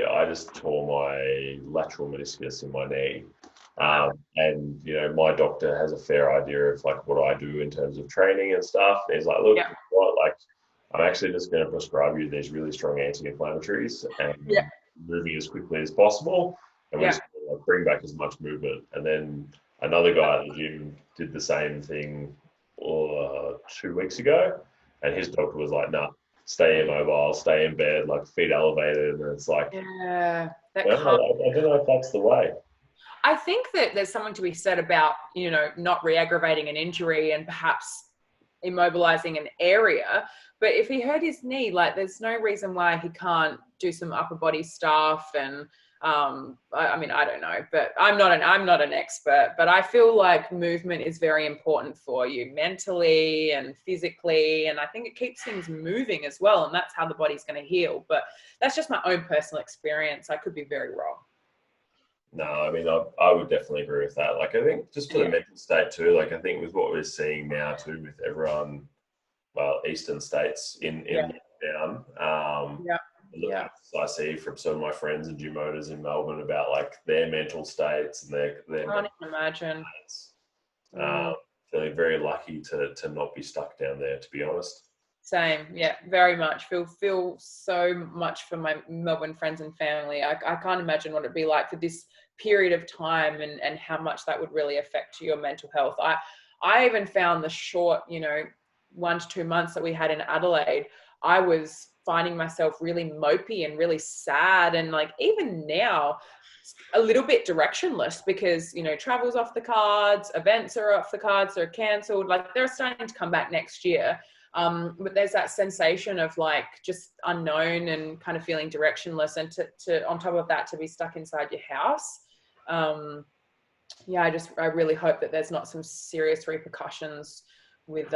I just tore my lateral meniscus in my knee. And my doctor has a fair idea of like what I do in terms of training and stuff. And he's like, look, what, like, I'm actually just going to prescribe you these really strong anti-inflammatories and moving as quickly as possible, and we just bring back as much movement. And then another guy at the gym did the same thing 2 weeks ago, and his doctor was like, nah, stay immobile, stay in bed, like feet elevated. And it's like, I don't know if that's the way. I think that there's something to be said about, not re-aggravating an injury and perhaps immobilizing an area. But if he hurt his knee, like, there's no reason why he can't do some upper body stuff. And I don't know, but I'm not an expert, but I feel like movement is very important for you mentally and physically. And I think it keeps things moving as well. And that's how the body's going to heal. But that's just my own personal experience. I could be very wrong. No, I mean, I would definitely agree with that. Like, I think just for the mental state too, like, I think with what we're seeing now too, with everyone, well, eastern states in Yeah. lockdown, Yeah. the Yeah. posts I see from some of my friends and gym owners in Melbourne about like their mental states and their Can't mental even imagine. states. Mm. Feeling very lucky to not be stuck down there, to be honest. Same, yeah, very much. Feel so much for my Melbourne friends and family. I can't imagine what it'd be like for this period of time and how much that would really affect your mental health. I even found the short, 1 to 2 months that we had in Adelaide, I was finding myself really mopey and really sad, and like even now a little bit directionless because travel's off the cards, events are off the cards, they're cancelled, like they're starting to come back next year. But there's that sensation of like just unknown and kind of feeling directionless, and to on top of that to be stuck inside your house. Yeah, I really hope that there's not some serious repercussions with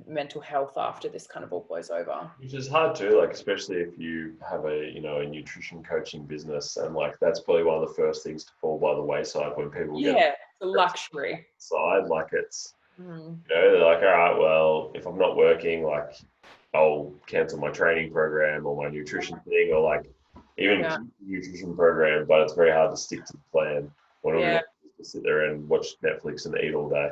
mental health after this kind of all blows over. Which is hard too, like especially if you have a nutrition coaching business, and like that's probably one of the first things to fall by the wayside when people get Yeah, it's a luxury. side. Like it's Mm. they're like, all right, well, if I'm not working, like I'll cancel my training program or my nutrition thing, or like even Yeah, keep the nutrition program, but it's very hard to stick to the plan when all you yeah. want to sit there and watch Netflix and eat all day.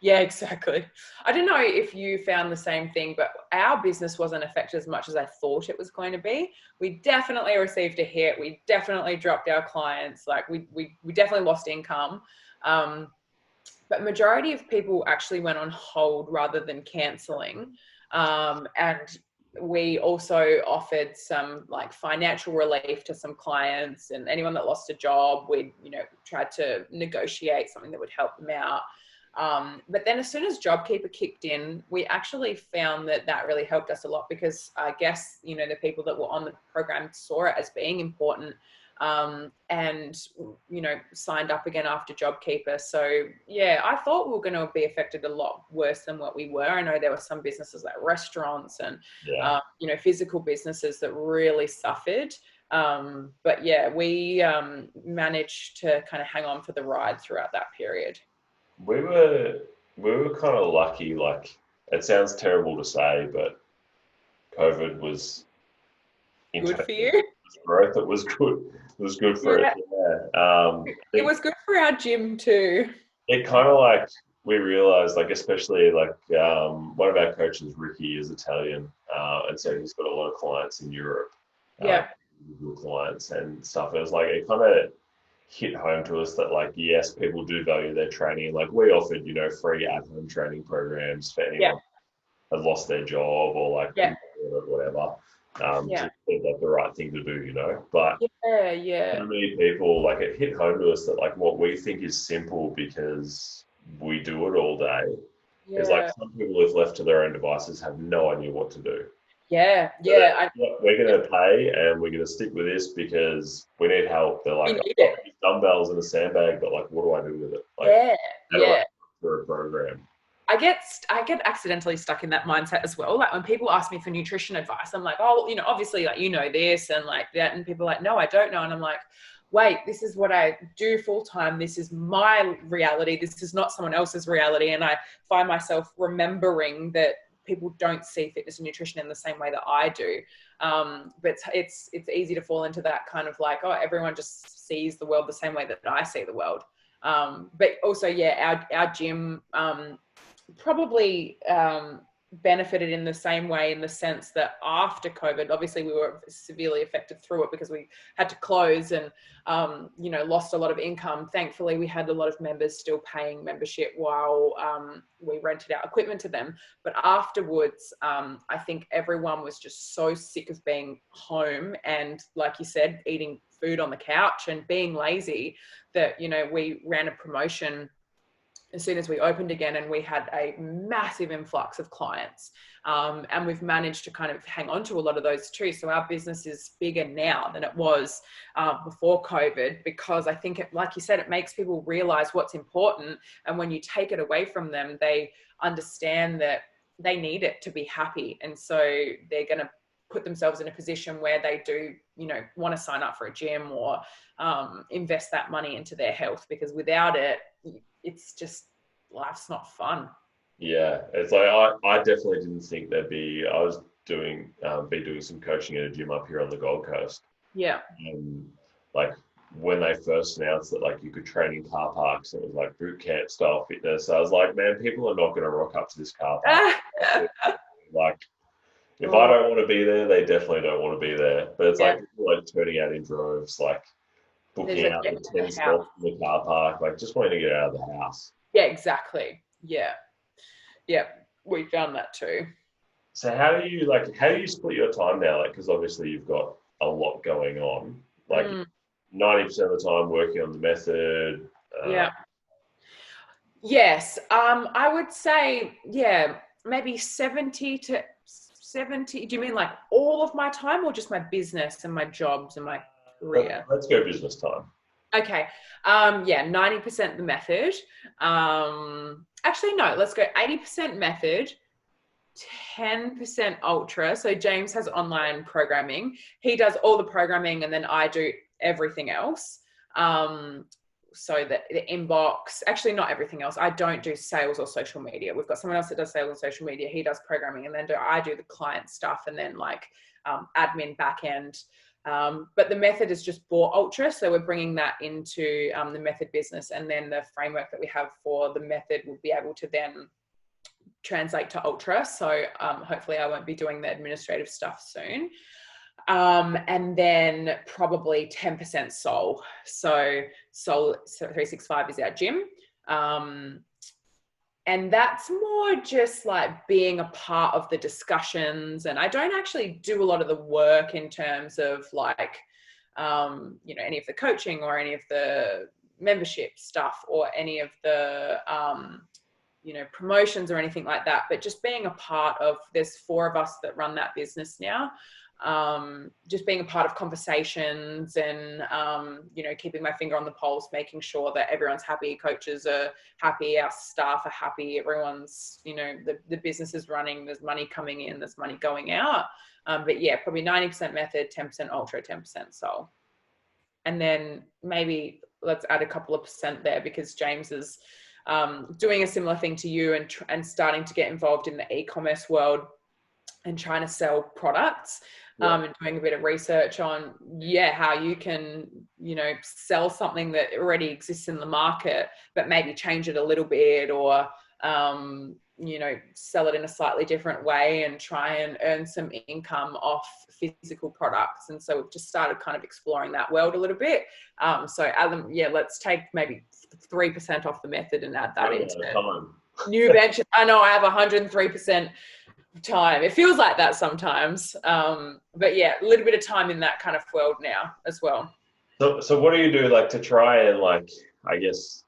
Yeah, exactly. I don't know if you found the same thing, but our business wasn't affected as much as I thought it was going to be. We definitely received a hit. We definitely dropped our clients. Like we definitely lost income. Um, but majority of people actually went on hold rather than canceling. And we also offered some like financial relief to some clients, and anyone that lost a job, we tried to negotiate something that would help them out. But then as soon as JobKeeper kicked in, we actually found that really helped us a lot, because I guess, the people that were on the program saw it as being important, and, signed up again after JobKeeper. So yeah, I thought we were going to be affected a lot worse than what we were. I know there were some businesses like restaurants and, Yeah. physical businesses that really suffered. But yeah, we managed to kind of hang on for the ride throughout that period. We were we were kind of lucky. Like it sounds terrible to say, but COVID was in Good terms for of you. growth. It was good. It was good for it. Yeah, Yeah. I it think was good for our gym too. it kind of like we realized, like especially like one of our coaches, Ricky, is Italian, and so he's got a lot of clients in Europe, uh, Yeah, individual clients and stuff. It was like it kind of hit home to us that like yes, people do value their training. Like we offered, free at-home training programs for yeah, anyone had lost their job or like yeah, couldn't afford it, whatever. yeah, To think like the right thing to do, But yeah, so yeah, many people, like it hit home to us that like what we think is simple because we do it all day is like yeah, some people, if left to their own devices, have no idea what to do. yeah, So they're yeah. like, "Yep, we're going to pay and we're going to stick with this because we need help." They're We like, need "I've got it. these dumbbells and a sandbag, but like, what do I do with it? Like, Yeah, how do I yeah. for a program?" I get accidentally stuck in that mindset as well. Like when people ask me for nutrition advice, I'm like, oh, obviously, like this and like that, and people are like, no, I don't know, and I'm like, wait, this is what I do full time. This is my reality. This is not someone else's reality, and I find myself remembering that people don't see fitness and nutrition in the same way that I do. But it's easy to fall into that kind of like, oh, everyone just sees the world the same way that I see the world. But also, yeah, our gym. Probably benefited in the same way, in the sense that after COVID, obviously we were severely affected through it because we had to close and, lost a lot of income. Thankfully, we had a lot of members still paying membership while we rented out equipment to them. But afterwards, I think everyone was just so sick of being home and, like you said, eating food on the couch and being lazy that, we ran a promotion as soon as we opened again, and we had a massive influx of clients. And we've managed to kind of hang on to a lot of those too. So our business is bigger now than it was before COVID, because I think, like you said, it makes people realize what's important. And when you take it away from them, they understand that they need it to be happy. And so they're going to put themselves in a position where they do, want to sign up for a gym or invest that money into their health, because without it, it's just, life's not fun. Yeah, it's like I definitely didn't think I was doing some coaching at a gym up here on the Gold Coast. Yeah. Like when they first announced that like you could train in car parks, it was like boot camp style fitness. I was like, man, people are not going to rock up to this car park. Like, if I don't want to be there, they definitely don't want to be there. But it's like people like turning out in droves, like booking out the 10 spots in the car park, like just wanting to get out of the house. Yeah, exactly. Yeah. Yeah. We found that too. So how do you split your time now? Like, because obviously you've got a lot going on. Like 90% of the time working on the method. Yeah. Yes. I would say, maybe 70 to 70. Do you mean like all of my time or just my business and my jobs and my career? Let's go business time. Okay. 90% the method. Actually, no, let's go 80% method, 10% ultra. So James has online programming. He does all the programming and then I do everything else. So that the inbox, actually not everything else. I don't do sales or social media. We've got someone else that does sales and social media. He does programming, and then I do the client stuff and then like admin back end. But the method is just for ultra. So we're bringing that into the method business, and then the framework that we have for the method will be able to then translate to ultra. So hopefully I won't be doing the administrative stuff soon. And then probably 10% Soul. So Soul 365 is our gym. And that's more just like being a part of the discussions. And I don't actually do a lot of the work in terms of like, any of the coaching or any of the membership stuff or any of the, promotions or anything like that. But just being a part of, there's 4 of us that run that business now. Just being a part of conversations and, keeping my finger on the pulse, making sure that everyone's happy, coaches are happy, our staff are happy, everyone's, the business is running, there's money coming in, there's money going out. But yeah, probably 90% method, 10% ultra, 10% soul. And then maybe let's add a couple of percent there because James is doing a similar thing to you and starting to get involved in the e-commerce world and trying to sell products. And doing a bit of research on, how you can, sell something that already exists in the market, but maybe change it a little bit or, sell it in a slightly different way and try and earn some income off physical products. And so we've just started kind of exploring that world a little bit. So Adam, let's take maybe 3% off the method and add that into new venture. I know I have 103% time. It feels like that sometimes. But yeah, a little bit of time in that kind of world now as well. So what do you do like to try and like, I guess,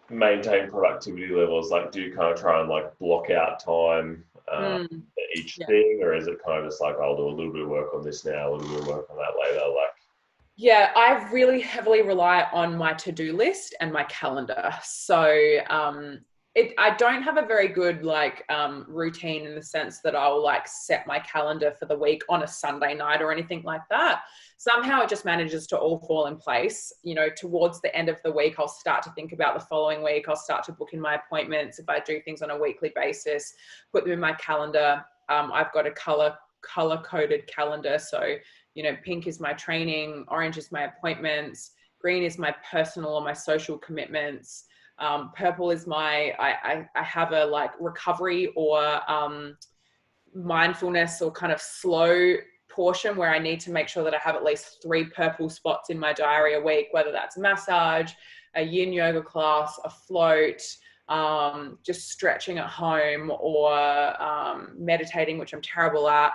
maintain productivity levels? Like, do you kind of try and like block out time for each thing, or is it kind of just like, I'll do a little bit of work on this now, a little bit of work on that later? Like, yeah, I really heavily rely on my to-do list and my calendar. So I don't have a very good routine in the sense that I'll like set my calendar for the week on a Sunday night or anything like that. Somehow it just manages to all fall in place. Towards the end of the week, I'll start to think about the following week. I'll start to book in my appointments. If I do things on a weekly basis, put them in my calendar. I've got a color-coded calendar. So, pink is my training, orange is my appointments, green is my personal or my social commitments. Purple is I have a like recovery or mindfulness or kind of slow portion where I need to make sure that I have at least 3 purple spots in my diary a week, whether that's massage, a yin yoga class, a float, just stretching at home or meditating, which I'm terrible at,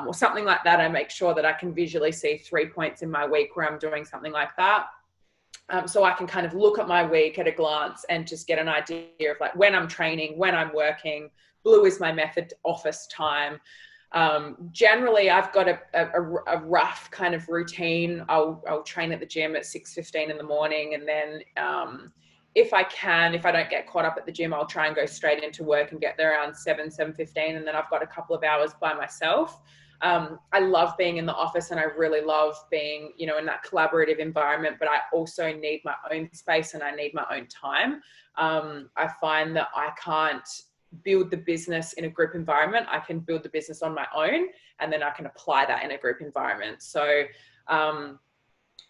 or something like that. I make sure that I can visually see 3 points in my week where I'm doing something like that. So I can kind of look at my week at a glance and just get an idea of like when I'm training, when I'm working. Blue is my method office time. Generally, I've got a rough kind of routine. I'll train at the gym at 6:15 in the morning. And then if I don't get caught up at the gym, I'll try and go straight into work and get there around 7:15. And then I've got a couple of hours by myself. I love being in the office and I really love being, you know, in that collaborative environment, but I also need my own space and I need my own time. I find that I can't build the business in a group environment. I can build the business on my own, and then I can apply that in a group environment. So, a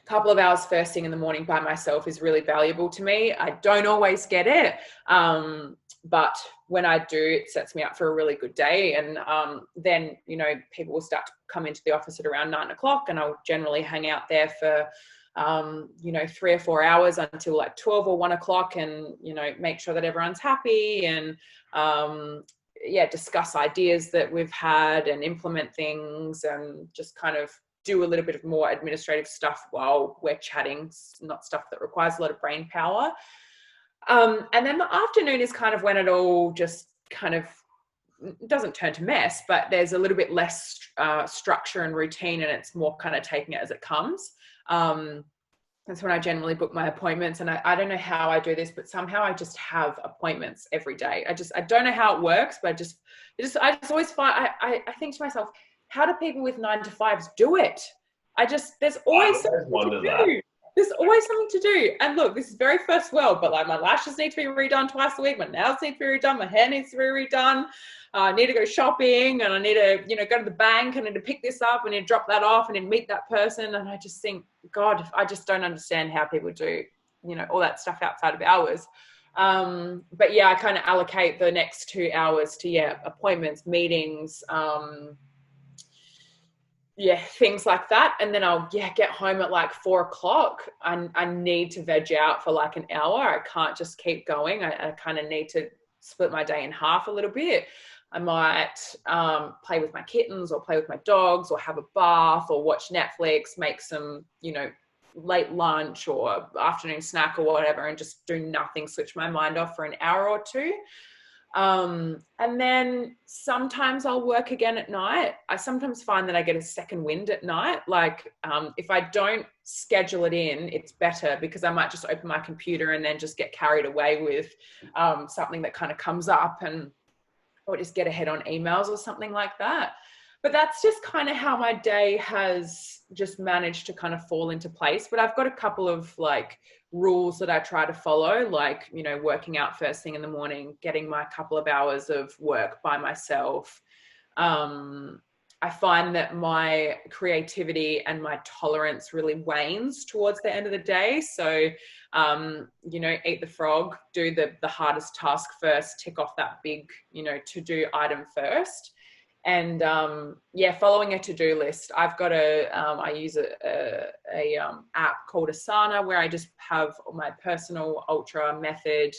couple of hours first thing in the morning by myself is really valuable to me. I don't always get it. But when I do, it sets me up for a really good day. And then, you know, people will start to come into the office at around 9 o'clock, and I'll generally hang out there for, you know, 3 or 4 hours until like 12 or 1 o'clock, and, you know, make sure that everyone's happy and, yeah, discuss ideas that we've had and implement things and just kind of do a little bit of more administrative stuff while we're chatting, not stuff that requires a lot of brain power. And then the afternoon is kind of when it all just kind of doesn't turn to mess, but there's a little bit less structure and routine, and it's more kind of taking it as it comes. That's when I generally book my appointments, and I don't know how I do this, but somehow I just have appointments every day. I don't know how it works, but I just always find, I think to myself, how do people with 9 to 5s do it? There's always something to do. There's always something to do. And look, this is very first world, but like my lashes need to be redone twice a week. My nails need to be redone. My hair needs to be redone. I need to go shopping, and I need to, you know, go to the bank. I need to pick this up. I need to drop that off. I need to meet that person. And I just think, God, I just don't understand how people do, you know, all that stuff outside of hours. But yeah, I kind of allocate the next 2 hours to, yeah, appointments, meetings, yeah, things like that. And then I'll, yeah, get home at like 4 o'clock. I need to veg out for like an hour. I can't just keep going. I kind of need to split my day in half a little bit. I might play with my kittens or play with my dogs or have a bath or watch Netflix, make some, you know, late lunch or afternoon snack or whatever, and just do nothing, switch my mind off for an hour or two. And then sometimes I'll work again at night. I sometimes find that I get a second wind at night. Like, if I don't schedule it in, it's better, because I might just open my computer and then just get carried away with something that kind of comes up, and or just get ahead on emails or something like that. But that's just kind of how my day has just managed to kind of fall into place. But I've got a couple of like rules that I try to follow, like, you know, working out first thing in the morning, getting my couple of hours of work by myself. I find that my creativity and my tolerance really wanes towards the end of the day. So, you know, eat the frog, do the hardest task first, tick off that big, you know, to-do item first. And yeah, following a to-do list. I've got I use a app called Asana, where I just have my personal ultra method,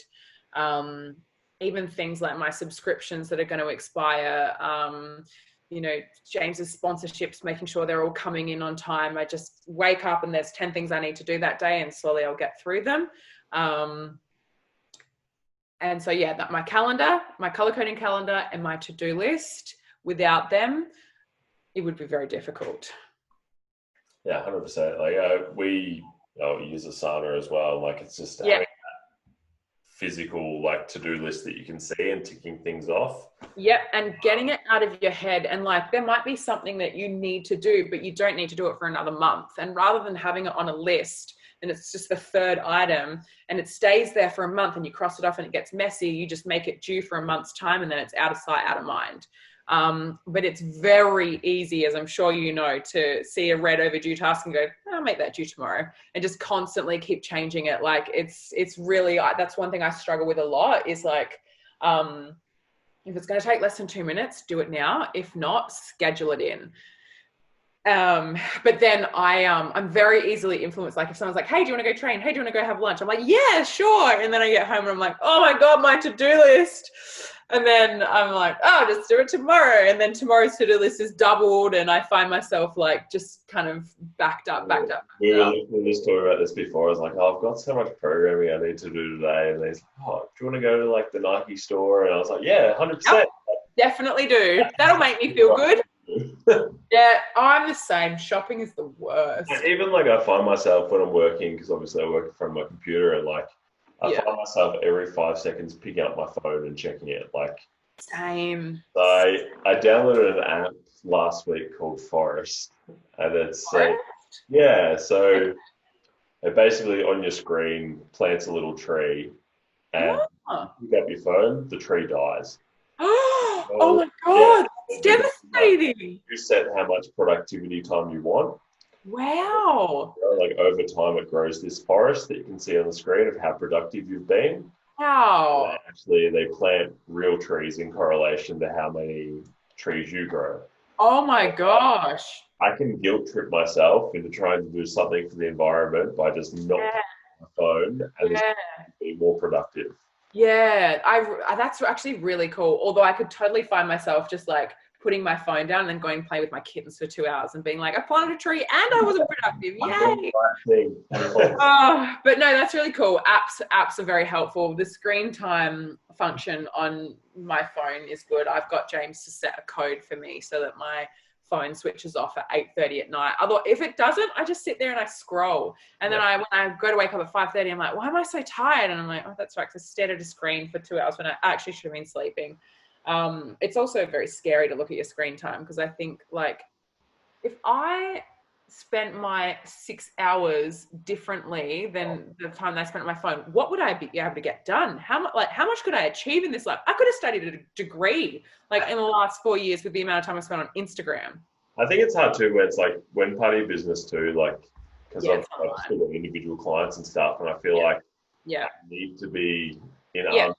even things like my subscriptions that are going to expire, you know, James's sponsorships, making sure they're all coming in on time. I just wake up and there's 10 things I need to do that day, and slowly I'll get through them. And so, yeah, that my calendar, my color coding calendar, and my to-do list. Without them, it would be very difficult. Yeah, 100%. Like we use Asana as well. Like, it's just having that physical like to-do list that you can see and ticking things off. Yep, and getting it out of your head. And like, there might be something that you need to do, but you don't need to do it for another month. And rather than having it on a list and it's just the third item and it stays there for a month and you cross it off and it gets messy, you just make it due for a month's time, and then it's out of sight, out of mind. But it's very easy, as I'm sure you know, to see a red overdue task and go, I'll make that due tomorrow, and just constantly keep changing it. Like, it's really, that's one thing I struggle with a lot, is like, if it's going to take less than 2 minutes, do it now. If not, schedule it in. But then I'm very easily influenced. Like, if someone's like, hey, do you want to go train? Hey, do you want to go have lunch? I'm like, yeah, sure. And then I get home and I'm like, oh my God, my to-do list. And then I'm like, oh, just do it tomorrow. And then tomorrow's to-do list is doubled, and I find myself like just kind of backed up. We were just talking about this before. I was like, oh, I've got so much programming I need to do today. And he's like, oh, do you want to go to like the Nike store? And I was like, yeah, 100%. Yep, definitely do. That'll make me feel good. Yeah, I'm the same. Shopping is the worst. And even like, I find myself when I'm working, because obviously I work from my computer, and like I find myself every 5 seconds picking up my phone and checking it. Like, Same. So I downloaded an app last week called Forest, and it's yeah. So it basically on your screen plants a little tree, and Oh, you pick up your phone, the tree dies. oh my Yeah, God, it's devastating. you set how much productivity time you want. Wow. Like over time, it grows this forest that you can see on the screen of how productive you've been. Wow. Actually, they plant real trees in correlation to how many trees you grow. Oh my gosh. I can guilt trip myself into trying to do something for the environment by just not Yeah. picking my phone and just be more productive. Yeah, that's actually really cool. Although I could totally find myself just like putting my phone down and then going and play with my kittens for 2 hours and being like, I planted a tree and I wasn't productive. Yay. But no, that's really cool. Apps are very helpful. The screen time function on my phone is good. I've got James to set a code for me so that my phone switches off at 8:30 at night. Although if it doesn't, I just sit there and I scroll. And then when I go to wake up at 5:30, I'm like, why am I so tired? And I'm like, oh, that's right, because I stared at a screen for 2 hours when I actually should have been sleeping. It's also very scary to look at your screen time because I think like if I spent my 6 hours differently than the time I spent on my phone, what would I be able to get done? How much could I achieve in this life? I could have studied a degree like in the last 4 years with the amount of time I spent on Instagram. I think it's hard too when it's like when part of your business too, like because I've still got individual clients and stuff, and I feel like I need to be in arms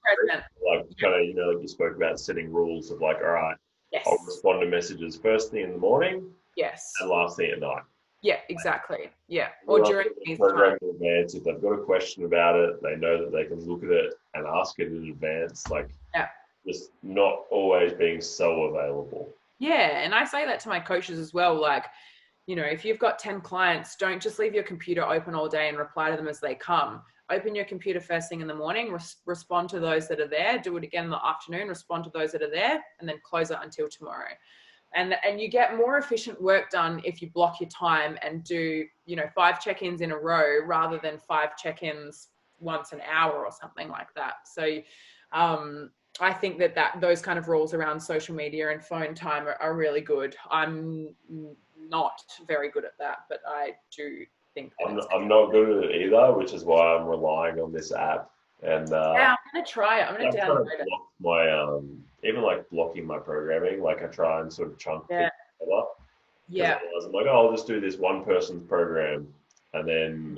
like kind of like you spoke about setting rules of like, all right, I'll respond to messages first thing in the morning, and last thing at night. Yeah, exactly. Yeah, or during the program in advance. If they've got a question about it, they know that they can look at it and ask it in advance. Like, just not always being so available. Yeah, and I say that to my coaches as well. Like, if you've got 10 clients, don't just leave your computer open all day and reply to them as they come. Open your computer first thing in the morning, respond to those that are there, do it again in the afternoon, respond to those that are there, and then close it until tomorrow. And you get more efficient work done if you block your time and do, 5 check-ins in a row rather than 5 check-ins once an hour or something like that. So I think that those kind of rules around social media and phone time are really good. I'm not very good at that, but I do think that I'm not good at it either, which is why I'm relying on this app. And I'm gonna try it. I'm gonna download it. My even like blocking my programming, like I try and sort of chunk things together. Yeah. I'm like, oh, I'll just do this one person's program, and then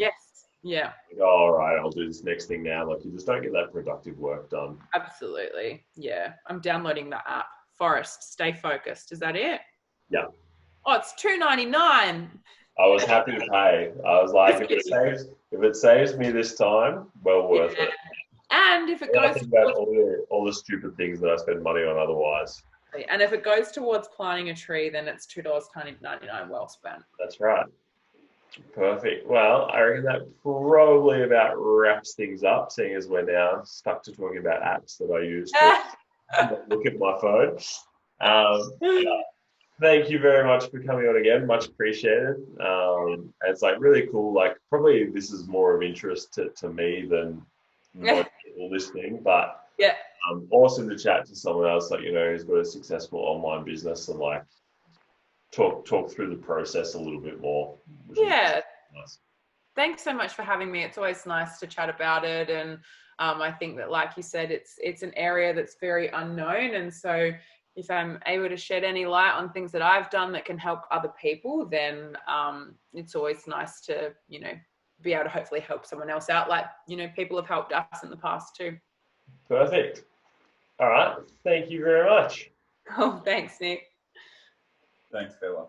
yeah. Like, oh, all right, I'll do this next thing now. Like you just don't get that productive work done. Absolutely. Yeah. I'm downloading the app. Forest, stay focused. Is that it? Yeah. Oh, it's $2.99. I was happy to pay. I was like, if it saves me this time, well worth it. And if it goes about all the stupid things that I spend money on otherwise. And if it goes towards planting a tree, then it's $2.99 well spent. That's right. Perfect. Well, I reckon that probably about wraps things up, seeing as we're now stuck to talking about apps that I use to look at my phone. Thank you very much for coming on again. Much appreciated. It's like really cool. Like probably this is more of interest to me than most people listening, but awesome to chat to someone else like who's got a successful online business and like talk through the process a little bit more. Yeah. Nice. Thanks so much for having me. It's always nice to chat about it, and I think that, like you said, it's an area that's very unknown, and so if I'm able to shed any light on things that I've done that can help other people, then it's always nice to be able to hopefully help someone else out, like people have helped us in the past too. Perfect. All right. Thank you very much. Oh, thanks, Nick. Thanks, Kayla.